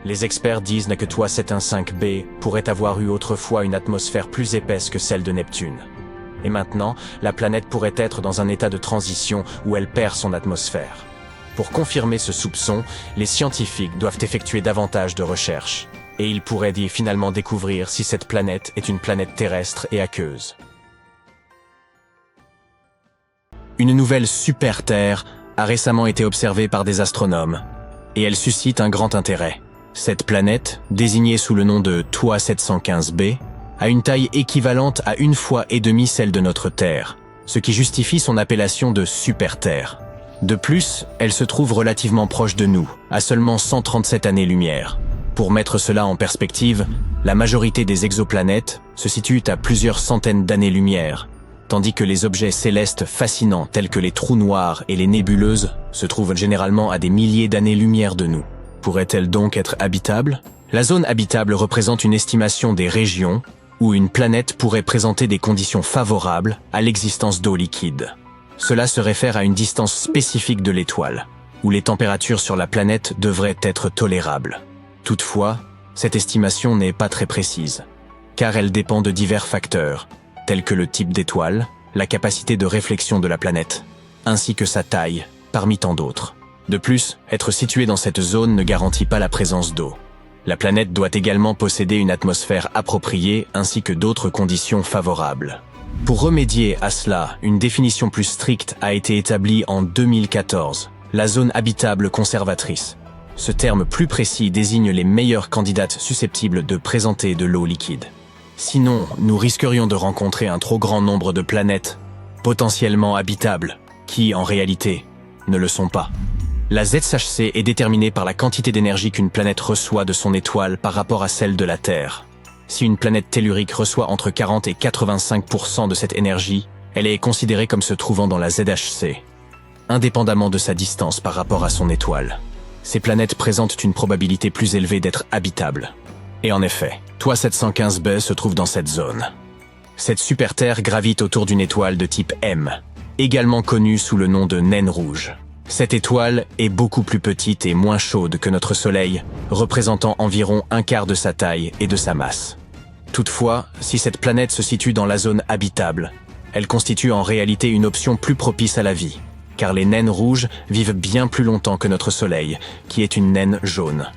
Les experts disent que TOI 715b pourrait avoir eu autrefois une atmosphère plus épaisse que celle de Neptune. Et maintenant, la planète pourrait être dans un état de transition où elle perd son atmosphère. Pour confirmer ce soupçon, les scientifiques doivent effectuer davantage de recherches. Et ils pourraient finalement découvrir si cette planète est une planète terrestre et aqueuse. Une nouvelle super-Terre a récemment été observée par des astronomes. Et elle suscite un grand intérêt. Cette planète, désignée sous le nom de TOI 715b, a une taille équivalente à 1,5 fois celle de notre Terre, ce qui justifie son appellation de super-Terre. De plus, elle se trouve relativement proche de nous, à seulement 137 années-lumière. Pour mettre cela en perspective, la majorité des exoplanètes se situent à plusieurs centaines d'années-lumière, tandis que les objets célestes fascinants tels que les trous noirs et les nébuleuses se trouvent généralement à des milliers d'années-lumière de nous. Pourrait-elle donc être habitable? La zone habitable représente une estimation des régions où une planète pourrait présenter des conditions favorables à l'existence d'eau liquide. Cela se réfère à une distance spécifique de l'étoile, où les températures sur la planète devraient être tolérables. Toutefois, cette estimation n'est pas très précise, car elle dépend de divers facteurs, tels que le type d'étoile, la capacité de réflexion de la planète, ainsi que sa taille, parmi tant d'autres. De plus, être situé dans cette zone ne garantit pas la présence d'eau. La planète doit également posséder une atmosphère appropriée ainsi que d'autres conditions favorables. Pour remédier à cela, une définition plus stricte a été établie en 2014, la zone habitable conservatrice. Ce terme plus précis désigne les meilleures candidates susceptibles de présenter de l'eau liquide. Sinon, nous risquerions de rencontrer un trop grand nombre de planètes potentiellement habitables, qui, en réalité, ne le sont pas. La ZHC est déterminée par la quantité d'énergie qu'une planète reçoit de son étoile par rapport à celle de la Terre. Si une planète tellurique reçoit entre 40 et 85% de cette énergie, elle est considérée comme se trouvant dans la ZHC, indépendamment de sa distance par rapport à son étoile. Ces planètes présentent une probabilité plus élevée d'être habitables. Et en effet, TOI 715b se trouve dans cette zone. Cette super-Terre gravite autour d'une étoile de type M, également connue sous le nom de naine rouge. Cette étoile est beaucoup plus petite et moins chaude que notre Soleil, représentant environ un quart de sa taille et de sa masse. Toutefois, si cette planète se situe dans la zone habitable, elle constitue en réalité une option plus propice à la vie, car les naines rouges vivent bien plus longtemps que notre Soleil, qui est une naine jaune.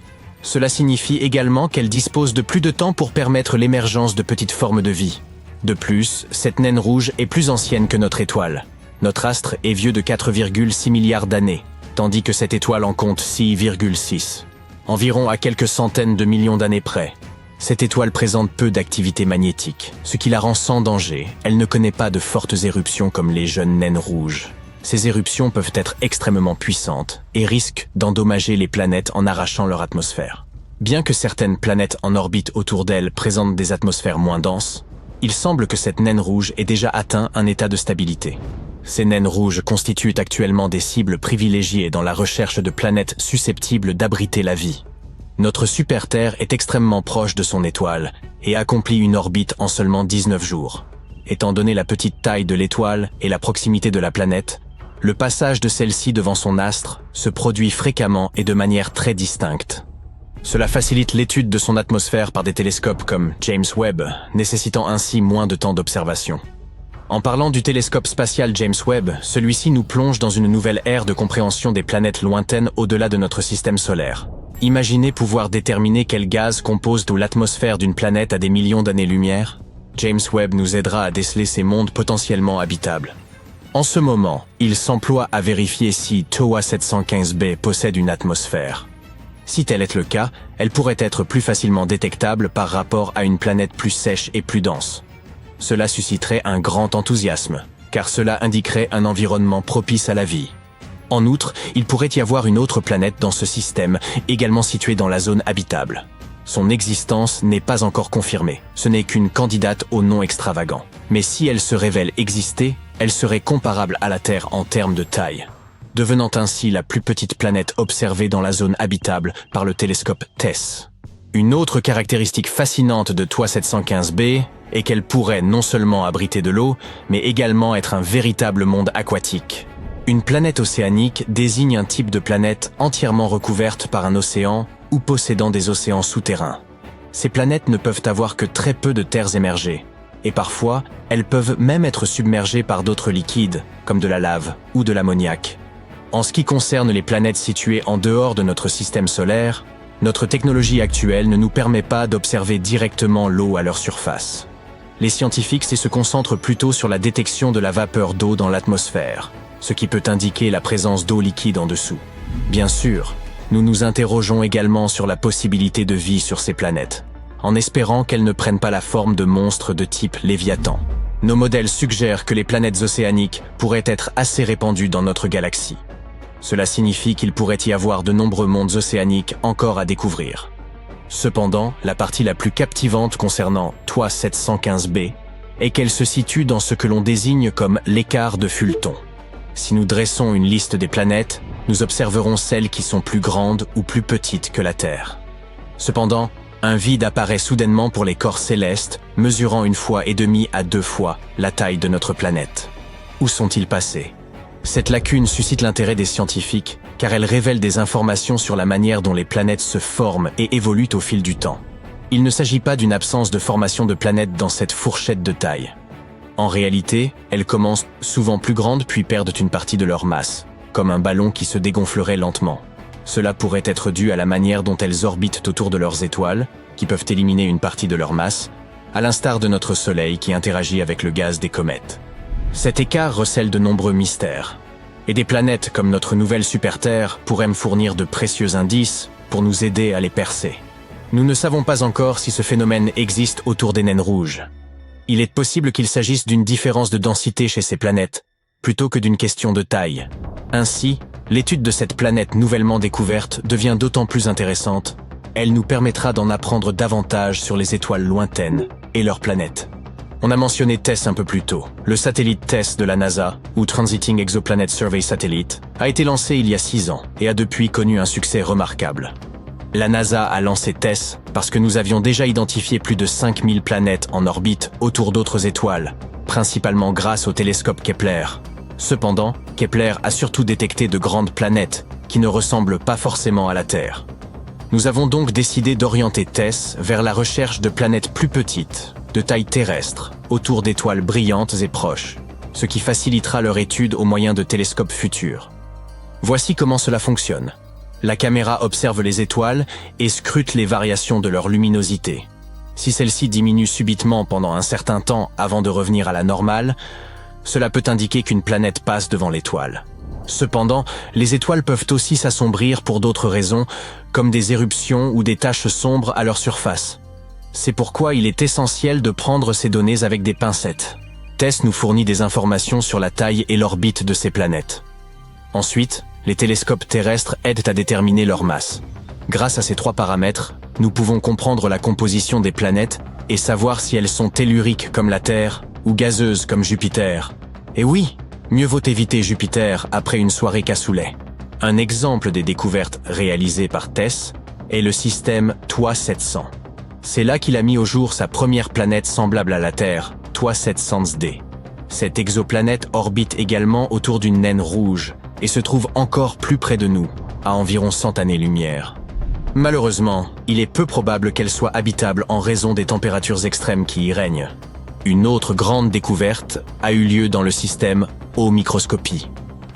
Cela signifie également qu'elle dispose de plus de temps pour permettre l'émergence de petites formes de vie. De plus, cette naine rouge est plus ancienne que notre étoile. Notre astre est vieux de 4,6 milliards d'années, tandis que cette étoile en compte 6,6. Environ à quelques centaines de millions d'années près. Cette étoile présente peu d'activité magnétique, ce qui la rend sans danger. Elle ne connaît pas de fortes éruptions comme les jeunes naines rouges. Ces éruptions peuvent être extrêmement puissantes et risquent d'endommager les planètes en arrachant leur atmosphère. Bien que certaines planètes en orbite autour d'elle présentent des atmosphères moins denses, il semble que cette naine rouge ait déjà atteint un état de stabilité. Ces naines rouges constituent actuellement des cibles privilégiées dans la recherche de planètes susceptibles d'abriter la vie. Notre super-Terre est extrêmement proche de son étoile et accomplit une orbite en seulement 19 jours. Étant donné la petite taille de l'étoile et la proximité de la planète, le passage de celle-ci devant son astre se produit fréquemment et de manière très distincte. Cela facilite l'étude de son atmosphère par des télescopes comme James Webb, nécessitant ainsi moins de temps d'observation. En parlant du télescope spatial James Webb, celui-ci nous plonge dans une nouvelle ère de compréhension des planètes lointaines au-delà de notre système solaire. Imaginez pouvoir déterminer quel gaz compose l'atmosphère d'une planète à des millions d'années-lumière. James Webb nous aidera à déceler ces mondes potentiellement habitables. En ce moment, il s'emploie à vérifier si TOA 715b possède une atmosphère. Si tel est le cas, elle pourrait être plus facilement détectable par rapport à une planète plus sèche et plus dense. Cela susciterait un grand enthousiasme, car cela indiquerait un environnement propice à la vie. En outre, il pourrait y avoir une autre planète dans ce système, également située dans la zone habitable. Son existence n'est pas encore confirmée, ce n'est qu'une candidate au nom extravagant. Mais si elle se révèle exister, elle serait comparable à la Terre en termes de taille, devenant ainsi la plus petite planète observée dans la zone habitable par le télescope TESS. Une autre caractéristique fascinante de TOA 715b est qu'elle pourrait non seulement abriter de l'eau, mais également être un véritable monde aquatique. Une planète océanique désigne un type de planète entièrement recouverte par un océan ou possédant des océans souterrains. Ces planètes ne peuvent avoir que très peu de terres émergées, et parfois, elles peuvent même être submergées par d'autres liquides, comme de la lave ou de l'ammoniac. En ce qui concerne les planètes situées en dehors de notre système solaire, notre technologie actuelle ne nous permet pas d'observer directement l'eau à leur surface. Les scientifiques se concentrent plutôt sur la détection de la vapeur d'eau dans l'atmosphère, ce qui peut indiquer la présence d'eau liquide en dessous. Bien sûr, nous nous interrogeons également sur la possibilité de vie sur ces planètes, en espérant qu'elles ne prennent pas la forme de monstres de type Léviathan. Nos modèles suggèrent que les planètes océaniques pourraient être assez répandues dans notre galaxie. Cela signifie qu'il pourrait y avoir de nombreux mondes océaniques encore à découvrir. Cependant, la partie la plus captivante concernant TOA 715b est qu'elle se situe dans ce que l'on désigne comme l'écart de Fulton. Si nous dressons une liste des planètes, nous observerons celles qui sont plus grandes ou plus petites que la Terre. Cependant, un vide apparaît soudainement pour les corps célestes, mesurant 1,5 fois à 2 fois la taille de notre planète. Où sont-ils passés ? Cette lacune suscite l'intérêt des scientifiques, car elle révèle des informations sur la manière dont les planètes se forment et évoluent au fil du temps. Il ne s'agit pas d'une absence de formation de planètes dans cette fourchette de taille. En réalité, elles commencent souvent plus grandes puis perdent une partie de leur masse, comme un ballon qui se dégonflerait lentement. Cela pourrait être dû à la manière dont elles orbitent autour de leurs étoiles, qui peuvent éliminer une partie de leur masse, à l'instar de notre Soleil qui interagit avec le gaz des comètes. Cet écart recèle de nombreux mystères, et des planètes comme notre nouvelle super-Terre pourraient me fournir de précieux indices pour nous aider à les percer. Nous ne savons pas encore si ce phénomène existe autour des naines rouges. Il est possible qu'il s'agisse d'une différence de densité chez ces planètes, plutôt que d'une question de taille. Ainsi, l'étude de cette planète nouvellement découverte devient d'autant plus intéressante. Elle nous permettra d'en apprendre davantage sur les étoiles lointaines et leurs planètes. On a mentionné TESS un peu plus tôt. Le satellite TESS de la NASA, ou Transiting Exoplanet Survey Satellite, a été lancé il y a 6 ans et a depuis connu un succès remarquable. La NASA a lancé TESS parce que nous avions déjà identifié plus de 5000 planètes en orbite autour d'autres étoiles, principalement grâce au télescope Kepler. Cependant, Kepler a surtout détecté de grandes planètes qui ne ressemblent pas forcément à la Terre. Nous avons donc décidé d'orienter TESS vers la recherche de planètes plus petites, de taille terrestre, autour d'étoiles brillantes et proches, ce qui facilitera leur étude au moyen de télescopes futurs. Voici comment cela fonctionne. La caméra observe les étoiles et scrute les variations de leur luminosité. Si celle-ci diminue subitement pendant un certain temps avant de revenir à la normale, cela peut indiquer qu'une planète passe devant l'étoile. Cependant, les étoiles peuvent aussi s'assombrir pour d'autres raisons, comme des éruptions ou des taches sombres à leur surface. C'est pourquoi il est essentiel de prendre ces données avec des pincettes. TESS nous fournit des informations sur la taille et l'orbite de ces planètes. Ensuite, les télescopes terrestres aident à déterminer leur masse. Grâce à ces 3 paramètres, nous pouvons comprendre la composition des planètes et savoir si elles sont telluriques comme la Terre ou gazeuses comme Jupiter. Et oui, mieux vaut éviter Jupiter après une soirée cassoulet. Un exemple des découvertes réalisées par TESS est le système TOI 700. C'est là qu'il a mis au jour sa première planète semblable à la Terre, TOI 700d. Cette exoplanète orbite également autour d'une naine rouge et se trouve encore plus près de nous, à environ 100 années-lumière. Malheureusement, il est peu probable qu'elle soit habitable en raison des températures extrêmes qui y règnent. Une autre grande découverte a eu lieu dans le système Ô-microscopie.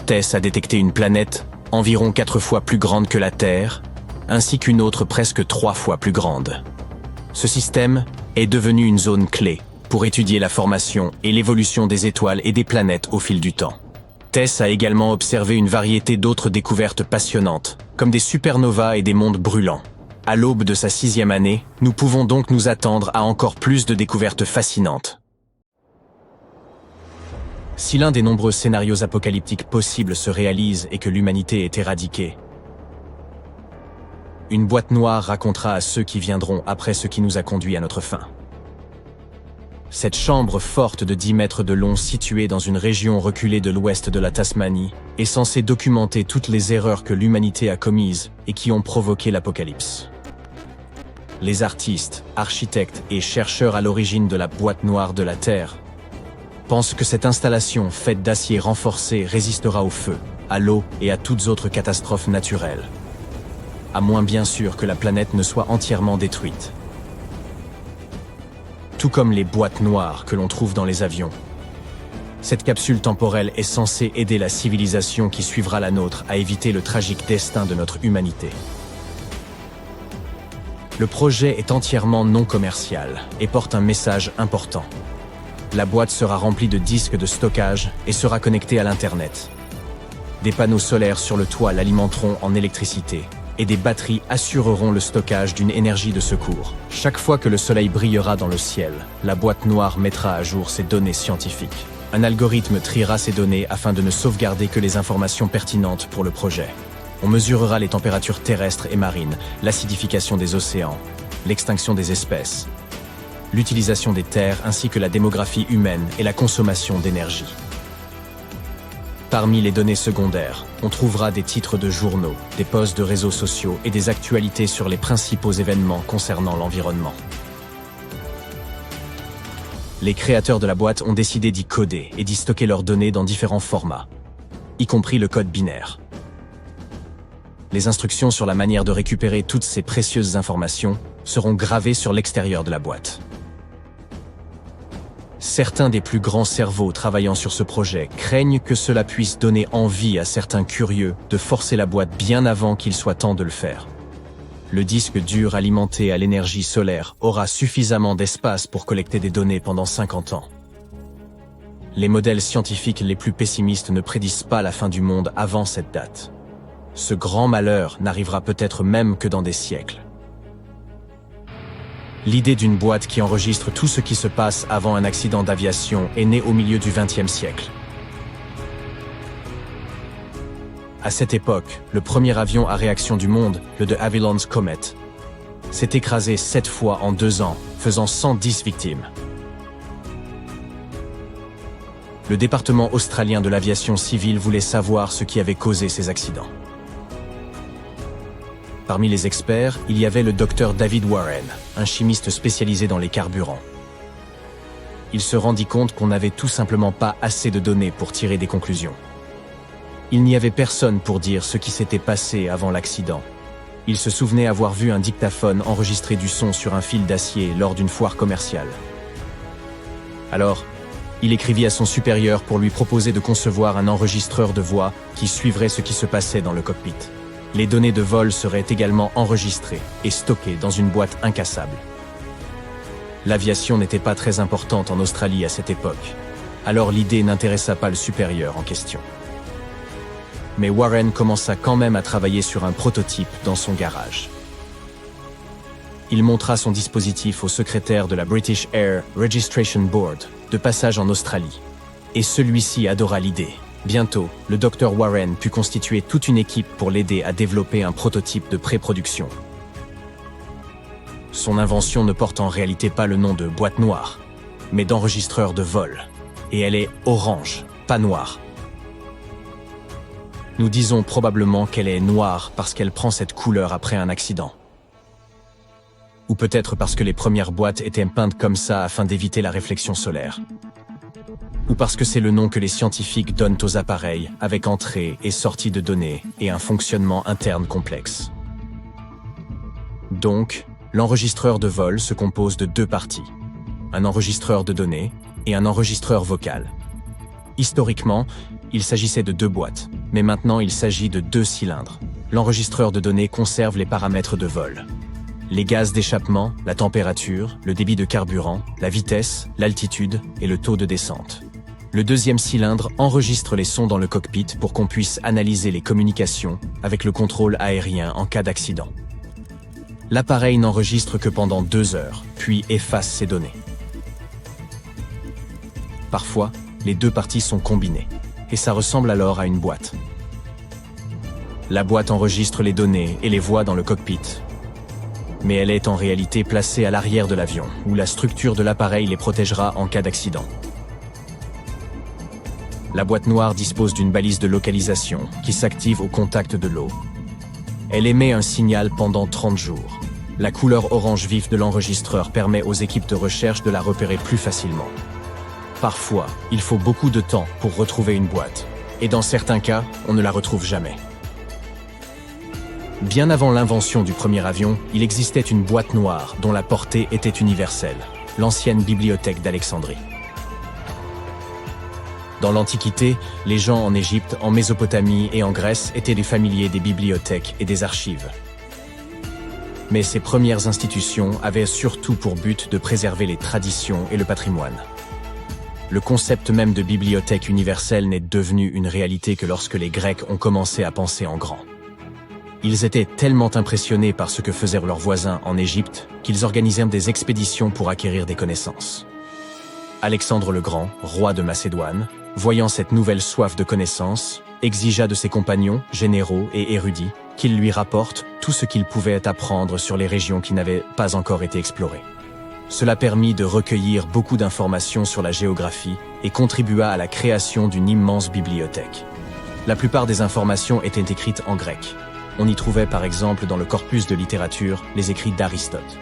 TESS a détecté une planète environ 4 fois plus grande que la Terre, ainsi qu'une autre presque 3 fois plus grande. Ce système est devenu une zone clé pour étudier la formation et l'évolution des étoiles et des planètes au fil du temps. TESS a également observé une variété d'autres découvertes passionnantes, comme des supernovas et des mondes brûlants. À l'aube de sa 6e année, nous pouvons donc nous attendre à encore plus de découvertes fascinantes. Si l'un des nombreux scénarios apocalyptiques possibles se réalise et que l'humanité est éradiquée, une boîte noire racontera à ceux qui viendront après ce qui nous a conduit à notre fin. Cette chambre forte de 10 mètres de long située dans une région reculée de l'ouest de la Tasmanie est censée documenter toutes les erreurs que l'humanité a commises et qui ont provoqué l'apocalypse. Les artistes, architectes et chercheurs à l'origine de la boîte noire de la Terre pensent que cette installation faite d'acier renforcé résistera au feu, à l'eau et à toutes autres catastrophes naturelles. À moins bien sûr que la planète ne soit entièrement détruite. Tout comme les boîtes noires que l'on trouve dans les avions. Cette capsule temporelle est censée aider la civilisation qui suivra la nôtre à éviter le tragique destin de notre humanité. Le projet est entièrement non commercial et porte un message important. La boîte sera remplie de disques de stockage et sera connectée à l'Internet. Des panneaux solaires sur le toit l'alimenteront en électricité et des batteries assureront le stockage d'une énergie de secours. Chaque fois que le soleil brillera dans le ciel, la boîte noire mettra à jour ses données scientifiques. Un algorithme triera ces données afin de ne sauvegarder que les informations pertinentes pour le projet. On mesurera les températures terrestres et marines, l'acidification des océans, l'extinction des espèces, l'utilisation des terres ainsi que la démographie humaine et la consommation d'énergie. Parmi les données secondaires, on trouvera des titres de journaux, des posts de réseaux sociaux et des actualités sur les principaux événements concernant l'environnement. Les créateurs de la boîte ont décidé d'y coder et d'y stocker leurs données dans différents formats, y compris le code binaire. Les instructions sur la manière de récupérer toutes ces précieuses informations seront gravées sur l'extérieur de la boîte. Certains des plus grands cerveaux travaillant sur ce projet craignent que cela puisse donner envie à certains curieux de forcer la boîte bien avant qu'il soit temps de le faire. Le disque dur alimenté à l'énergie solaire aura suffisamment d'espace pour collecter des données pendant 50 ans. Les modèles scientifiques les plus pessimistes ne prédisent pas la fin du monde avant cette date. Ce grand malheur n'arrivera peut-être même que dans des siècles. L'idée d'une boîte qui enregistre tout ce qui se passe avant un accident d'aviation est née au milieu du XXe siècle. À cette époque, le premier avion à réaction du monde, le de Havilland's Comet, s'est écrasé 7 fois en 2 ans, faisant 110 victimes. Le département australien de l'aviation civile voulait savoir ce qui avait causé ces accidents. Parmi les experts, il y avait le docteur David Warren, un chimiste spécialisé dans les carburants. Il se rendit compte qu'on n'avait tout simplement pas assez de données pour tirer des conclusions. Il n'y avait personne pour dire ce qui s'était passé avant l'accident. Il se souvenait avoir vu un dictaphone enregistrer du son sur un fil d'acier lors d'une foire commerciale. Alors, il écrivit à son supérieur pour lui proposer de concevoir un enregistreur de voix qui suivrait ce qui se passait dans le cockpit. Les données de vol seraient également enregistrées et stockées dans une boîte incassable. L'aviation n'était pas très importante en Australie à cette époque, alors l'idée n'intéressa pas le supérieur en question. Mais Warren commença quand même à travailler sur un prototype dans son garage. Il montra son dispositif au secrétaire de la British Air Registration Board, de passage en Australie, et celui-ci adora l'idée. Bientôt, le Dr Warren put constituer toute une équipe pour l'aider à développer un prototype de pré-production. Son invention ne porte en réalité pas le nom de boîte noire, mais d'enregistreur de vol. Et elle est orange, pas noire. Nous disons probablement qu'elle est noire parce qu'elle prend cette couleur après un accident. Ou peut-être parce que les premières boîtes étaient peintes comme ça afin d'éviter la réflexion solaire. Ou parce que c'est le nom que les scientifiques donnent aux appareils avec entrée et sortie de données et un fonctionnement interne complexe. Donc, l'enregistreur de vol se compose de deux parties, un enregistreur de données et un enregistreur vocal. Historiquement, il s'agissait de deux boîtes, mais maintenant il s'agit de deux cylindres. L'enregistreur de données conserve les paramètres de vol. Les gaz d'échappement, la température, le débit de carburant, la vitesse, l'altitude et le taux de descente. Le deuxième cylindre enregistre les sons dans le cockpit pour qu'on puisse analyser les communications avec le contrôle aérien en cas d'accident. L'appareil n'enregistre que pendant 2 heures, puis efface ces données. Parfois, les deux parties sont combinées, et ça ressemble alors à une boîte. La boîte enregistre les données et les voix dans le cockpit, mais elle est en réalité placée à l'arrière de l'avion, où la structure de l'appareil les protégera en cas d'accident. La boîte noire dispose d'une balise de localisation qui s'active au contact de l'eau. Elle émet un signal pendant 30 jours. La couleur orange vif de l'enregistreur permet aux équipes de recherche de la repérer plus facilement. Parfois, il faut beaucoup de temps pour retrouver une boîte, et dans certains cas, on ne la retrouve jamais. Bien avant l'invention du premier avion, il existait une boîte noire dont la portée était universelle, l'ancienne bibliothèque d'Alexandrie. Dans l'Antiquité, les gens en Égypte, en Mésopotamie et en Grèce étaient des familiers des bibliothèques et des archives. Mais ces premières institutions avaient surtout pour but de préserver les traditions et le patrimoine. Le concept même de bibliothèque universelle n'est devenu une réalité que lorsque les Grecs ont commencé à penser en grand. Ils étaient tellement impressionnés par ce que faisaient leurs voisins en Égypte qu'ils organisèrent des expéditions pour acquérir des connaissances. Alexandre le Grand, roi de Macédoine, voyant cette nouvelle soif de connaissances, exigea de ses compagnons, généraux et érudits, qu'ils lui rapportent tout ce qu'ils pouvaient apprendre sur les régions qui n'avaient pas encore été explorées. Cela permit de recueillir beaucoup d'informations sur la géographie et contribua à la création d'une immense bibliothèque. La plupart des informations étaient écrites en grec. On y trouvait par exemple dans le corpus de littérature les écrits d'Aristote.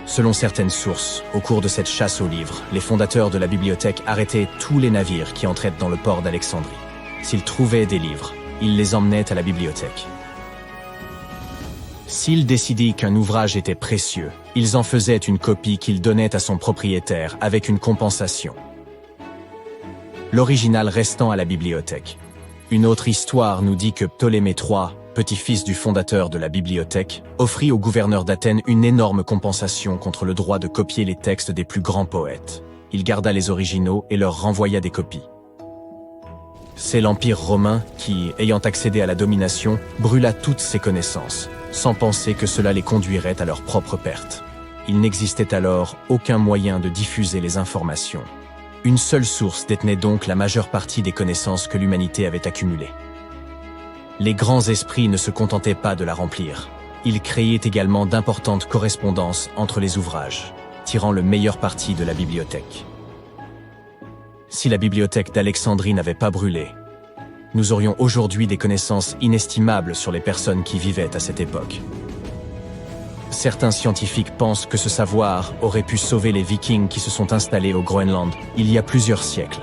Selon certaines sources, au cours de cette chasse aux livres, les fondateurs de la bibliothèque arrêtaient tous les navires qui entraient dans le port d'Alexandrie. S'ils trouvaient des livres, ils les emmenaient à la bibliothèque. S'ils décidaient qu'un ouvrage était précieux, ils en faisaient une copie qu'ils donnaient à son propriétaire avec une compensation. L'original restant à la bibliothèque. Une autre histoire nous dit que Ptolémée III, petit-fils du fondateur de la bibliothèque, offrit au gouverneur d'Athènes une énorme compensation contre le droit de copier les textes des plus grands poètes. Il garda les originaux et leur renvoya des copies. C'est l'Empire romain qui, ayant accédé à la domination, brûla toutes ses connaissances, sans penser que cela les conduirait à leur propre perte. Il n'existait alors aucun moyen de diffuser les informations. Une seule source détenait donc la majeure partie des connaissances que l'humanité avait accumulées. Les grands esprits ne se contentaient pas de la remplir. Ils créaient également d'importantes correspondances entre les ouvrages, tirant le meilleur parti de la bibliothèque. Si la bibliothèque d'Alexandrie n'avait pas brûlé, nous aurions aujourd'hui des connaissances inestimables sur les personnes qui vivaient à cette époque. Certains scientifiques pensent que ce savoir aurait pu sauver les Vikings qui se sont installés au Groenland il y a plusieurs siècles.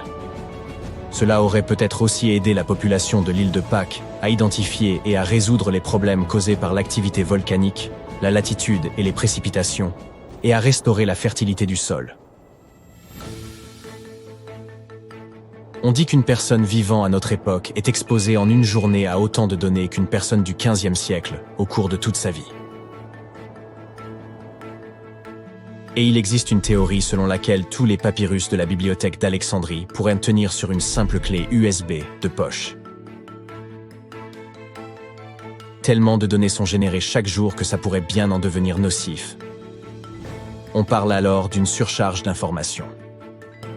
Cela aurait peut-être aussi aidé la population de l'île de Pâques à identifier et à résoudre les problèmes causés par l'activité volcanique, la latitude et les précipitations, et à restaurer la fertilité du sol. On dit qu'une personne vivant à notre époque est exposée en une journée à autant de données qu'une personne du XVe siècle au cours de toute sa vie. Et il existe une théorie selon laquelle tous les papyrus de la bibliothèque d'Alexandrie pourraient tenir sur une simple clé USB de poche. Tellement de données sont générées chaque jour que ça pourrait bien en devenir nocif. On parle alors d'une surcharge d'informations.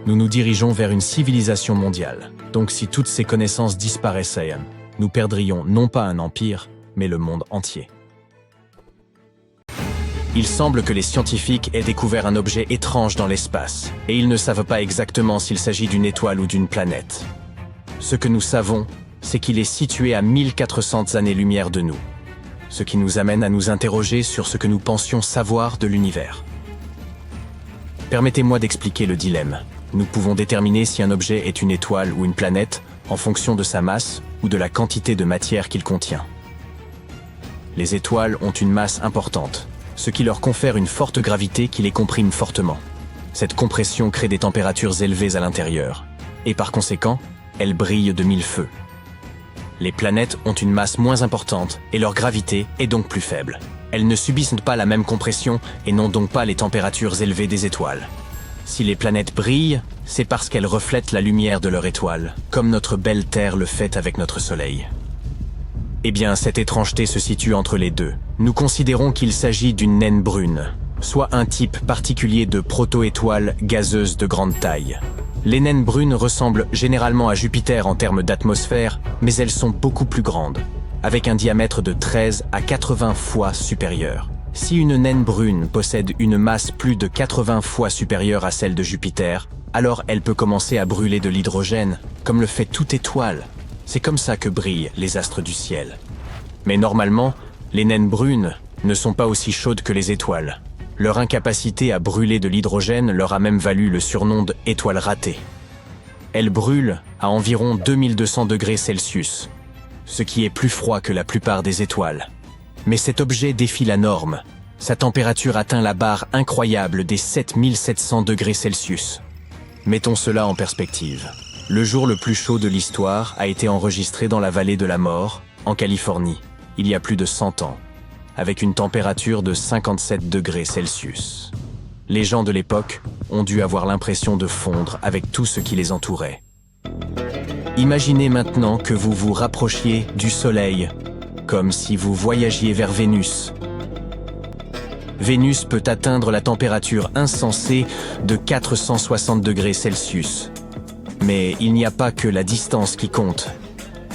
Nous nous dirigeons vers une civilisation mondiale, donc si toutes ces connaissances disparaissaient, nous perdrions non pas un empire, mais le monde entier. Il semble que les scientifiques aient découvert un objet étrange dans l'espace, et ils ne savent pas exactement s'il s'agit d'une étoile ou d'une planète. Ce que nous savons, c'est qu'il est situé à 1400 années-lumière de nous, ce qui nous amène à nous interroger sur ce que nous pensions savoir de l'univers. Permettez-moi d'expliquer le dilemme. Nous pouvons déterminer si un objet est une étoile ou une planète en fonction de sa masse ou de la quantité de matière qu'il contient. Les étoiles ont une masse importante, ce qui leur confère une forte gravité qui les comprime fortement. Cette compression crée des températures élevées à l'intérieur, et par conséquent, elles brillent de mille feux. Les planètes ont une masse moins importante et leur gravité est donc plus faible. Elles ne subissent pas la même compression et n'ont donc pas les températures élevées des étoiles. Si les planètes brillent, c'est parce qu'elles reflètent la lumière de leur étoile, comme notre belle Terre le fait avec notre Soleil. Eh bien, cette étrangeté se situe entre les deux. Nous considérons qu'il s'agit d'une naine brune, soit un type particulier de proto-étoile gazeuse de grande taille. Les naines brunes ressemblent généralement à Jupiter en termes d'atmosphère, mais elles sont beaucoup plus grandes, avec un diamètre de 13 à 80 fois supérieur. Si une naine brune possède une masse plus de 80 fois supérieure à celle de Jupiter, alors elle peut commencer à brûler de l'hydrogène, comme le fait toute étoile. C'est comme ça que brillent les astres du ciel. Mais normalement, les naines brunes ne sont pas aussi chaudes que les étoiles. Leur incapacité à brûler de l'hydrogène leur a même valu le surnom d'étoiles ratées. Elles brûlent à environ 2200 degrés Celsius, ce qui est plus froid que la plupart des étoiles. Mais cet objet défie la norme. Sa température atteint la barre incroyable des 7700 degrés Celsius. Mettons cela en perspective. Le jour le plus chaud de l'histoire a été enregistré dans la vallée de la mort, en Californie, il y a plus de 100 ans, avec une température de 57 degrés Celsius. Les gens de l'époque ont dû avoir l'impression de fondre avec tout ce qui les entourait. Imaginez maintenant que vous vous rapprochiez du Soleil, comme si vous voyagiez vers Vénus. Vénus peut atteindre la température insensée de 460 degrés Celsius. Mais il n'y a pas que la distance qui compte.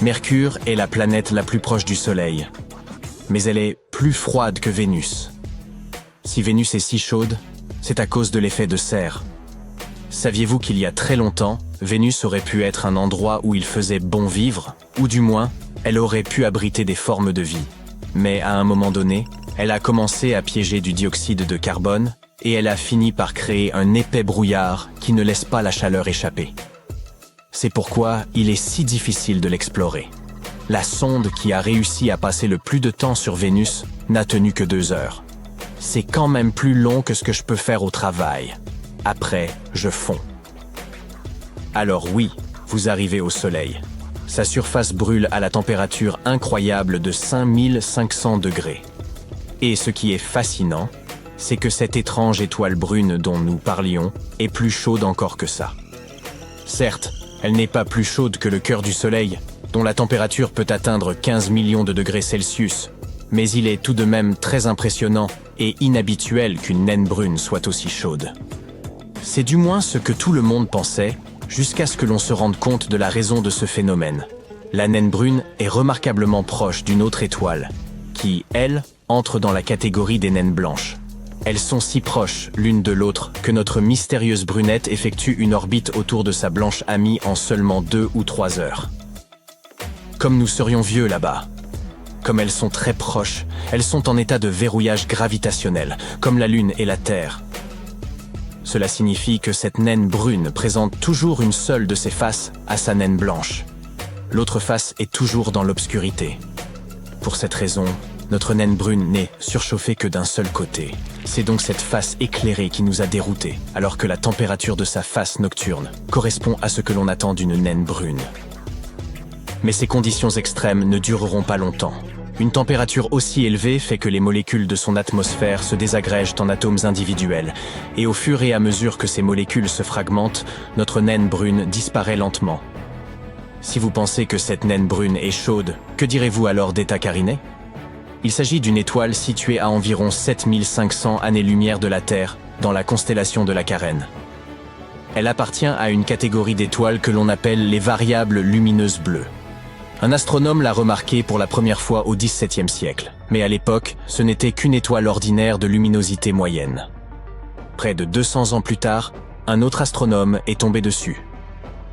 Mercure est la planète la plus proche du Soleil. Mais elle est plus froide que Vénus. Si Vénus est si chaude, c'est à cause de l'effet de serre. Saviez-vous qu'il y a très longtemps, Vénus aurait pu être un endroit où il faisait bon vivre, ou du moins, elle aurait pu abriter des formes de vie. Mais à un moment donné, elle a commencé à piéger du dioxyde de carbone et elle a fini par créer un épais brouillard qui ne laisse pas la chaleur échapper. C'est pourquoi il est si difficile de l'explorer. La sonde qui a réussi à passer le plus de temps sur Vénus n'a tenu que 2 heures. C'est quand même plus long que ce que je peux faire au travail. Après, je fonds. Alors oui, vous arrivez au Soleil. Sa surface brûle à la température incroyable de 5500 degrés. Et ce qui est fascinant, c'est que cette étrange étoile brune dont nous parlions est plus chaude encore que ça. Certes, elle n'est pas plus chaude que le cœur du Soleil, dont la température peut atteindre 15 millions de degrés Celsius, mais il est tout de même très impressionnant et inhabituel qu'une naine brune soit aussi chaude. C'est du moins ce que tout le monde pensait, jusqu'à ce que l'on se rende compte de la raison de ce phénomène. La naine brune est remarquablement proche d'une autre étoile, qui, elle, entre dans la catégorie des naines blanches. Elles sont si proches l'une de l'autre que notre mystérieuse brunette effectue une orbite autour de sa blanche amie en seulement 2 ou 3 heures. Comme nous serions vieux là-bas. Comme elles sont très proches, elles sont en état de verrouillage gravitationnel, comme la Lune et la Terre. Cela signifie que cette naine brune présente toujours une seule de ses faces à sa naine blanche. L'autre face est toujours dans l'obscurité. Pour cette raison, notre naine brune n'est surchauffée que d'un seul côté. C'est donc cette face éclairée qui nous a déroutés, alors que la température de sa face nocturne correspond à ce que l'on attend d'une naine brune. Mais ces conditions extrêmes ne dureront pas longtemps. Une température aussi élevée fait que les molécules de son atmosphère se désagrègent en atomes individuels, et au fur et à mesure que ces molécules se fragmentent, notre naine brune disparaît lentement. Si vous pensez que cette naine brune est chaude, que direz-vous alors d'Eta Carinae ? Il s'agit d'une étoile située à environ 7500 années-lumière de la Terre, dans la constellation de la Carène. Elle appartient à une catégorie d'étoiles que l'on appelle les variables lumineuses bleues. Un astronome l'a remarqué pour la première fois au XVIIe siècle, mais à l'époque, ce n'était qu'une étoile ordinaire de luminosité moyenne. Près de 200 ans plus tard, un autre astronome est tombé dessus.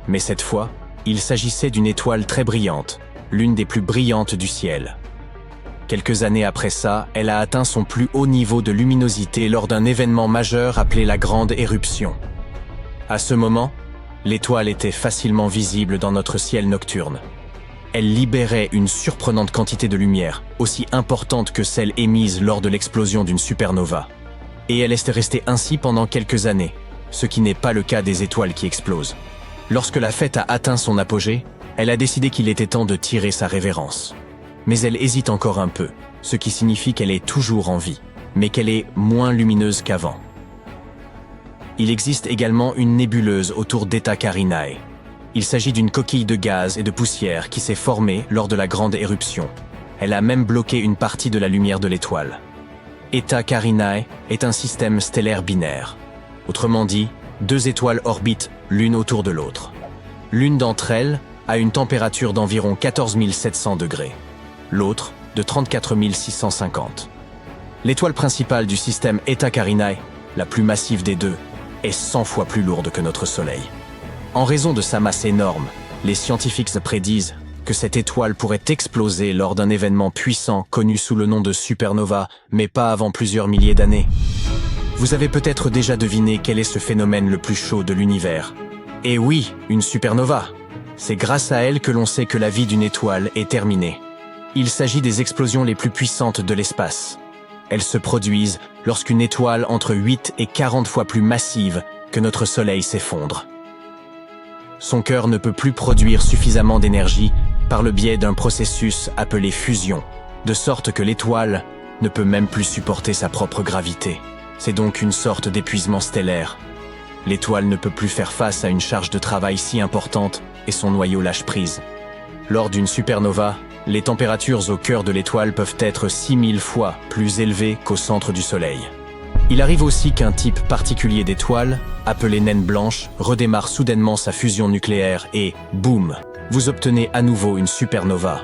Mais cette fois, il s'agissait d'une étoile très brillante, l'une des plus brillantes du ciel. Quelques années après ça, elle a atteint son plus haut niveau de luminosité lors d'un événement majeur appelé la Grande Éruption. À ce moment, l'étoile était facilement visible dans notre ciel nocturne. Elle libérait une surprenante quantité de lumière, aussi importante que celle émise lors de l'explosion d'une supernova. Et elle est restée ainsi pendant quelques années, ce qui n'est pas le cas des étoiles qui explosent. Lorsque la fête a atteint son apogée, elle a décidé qu'il était temps de tirer sa révérence. Mais elle hésite encore un peu, ce qui signifie qu'elle est toujours en vie, mais qu'elle est moins lumineuse qu'avant. Il existe également une nébuleuse autour d'Eta Carinae. Il s'agit d'une coquille de gaz et de poussière qui s'est formée lors de la Grande Éruption. Elle a même bloqué une partie de la lumière de l'étoile. Eta Carinae est un système stellaire binaire. Autrement dit, deux étoiles orbitent l'une autour de l'autre. L'une d'entre elles a une température d'environ 14 700 degrés, l'autre de 34 650. L'étoile principale du système Eta Carinae, la plus massive des deux, est 100 fois plus lourde que notre Soleil. En raison de sa masse énorme, les scientifiques prédisent que cette étoile pourrait exploser lors d'un événement puissant connu sous le nom de supernova, mais pas avant plusieurs milliers d'années. Vous avez peut-être déjà deviné quel est ce phénomène le plus chaud de l'univers. Et oui, une supernova. C'est grâce à elle que l'on sait que la vie d'une étoile est terminée. Il s'agit des explosions les plus puissantes de l'espace. Elles se produisent lorsqu'une étoile entre 8 et 40 fois plus massive que notre Soleil s'effondre. Son cœur ne peut plus produire suffisamment d'énergie par le biais d'un processus appelé fusion, de sorte que l'étoile ne peut même plus supporter sa propre gravité. C'est donc une sorte d'épuisement stellaire. L'étoile ne peut plus faire face à une charge de travail si importante et son noyau lâche prise. Lors d'une supernova, les températures au cœur de l'étoile peuvent être 6000 fois plus élevées qu'au centre du Soleil. Il arrive aussi qu'un type particulier d'étoile, appelé naine blanche, redémarre soudainement sa fusion nucléaire et, boum, vous obtenez à nouveau une supernova.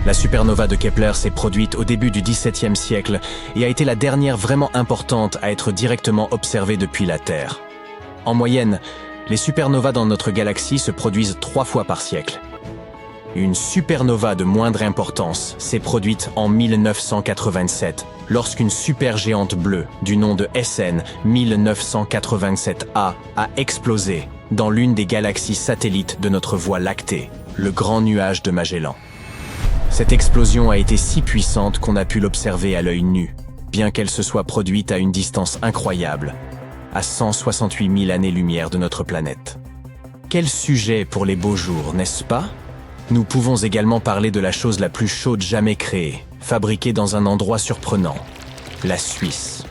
La supernova de Kepler s'est produite au début du XVIIe siècle et a été la dernière vraiment importante à être directement observée depuis la Terre. En moyenne, les supernovas dans notre galaxie se produisent 3 fois par siècle. Une supernova de moindre importance s'est produite en 1987, lorsqu'une supergéante bleue du nom de SN 1987A a explosé dans l'une des galaxies satellites de notre Voie lactée, le Grand Nuage de Magellan. Cette explosion a été si puissante qu'on a pu l'observer à l'œil nu, bien qu'elle se soit produite à une distance incroyable, à 168 000 années-lumière de notre planète. Quel sujet pour les beaux jours, n'est-ce pas ? Nous pouvons également parler de la chose la plus chaude jamais créée, fabriquée dans un endroit surprenant, la Suisse.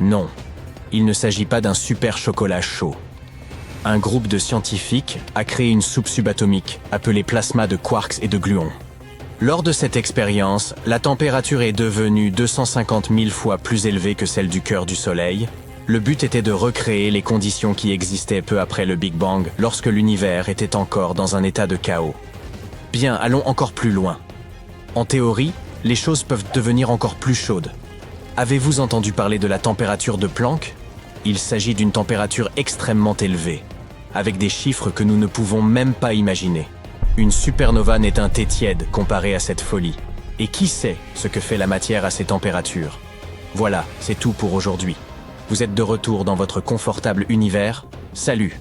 Non, il ne s'agit pas d'un super chocolat chaud. Un groupe de scientifiques a créé une soupe subatomique appelée plasma de quarks et de gluons. Lors de cette expérience, la température est devenue 250 000 fois plus élevée que celle du cœur du Soleil. Le but était de recréer les conditions qui existaient peu après le Big Bang, lorsque l'univers était encore dans un état de chaos. Bien, allons encore plus loin. En théorie, les choses peuvent devenir encore plus chaudes. Avez-vous entendu parler de la température de Planck ? Il s'agit d'une température extrêmement élevée, avec des chiffres que nous ne pouvons même pas imaginer. Une supernova n'est un thé tiède comparé à cette folie. Et qui sait ce que fait la matière à ces températures ? Voilà, c'est tout pour aujourd'hui. Vous êtes de retour dans votre confortable univers. Salut!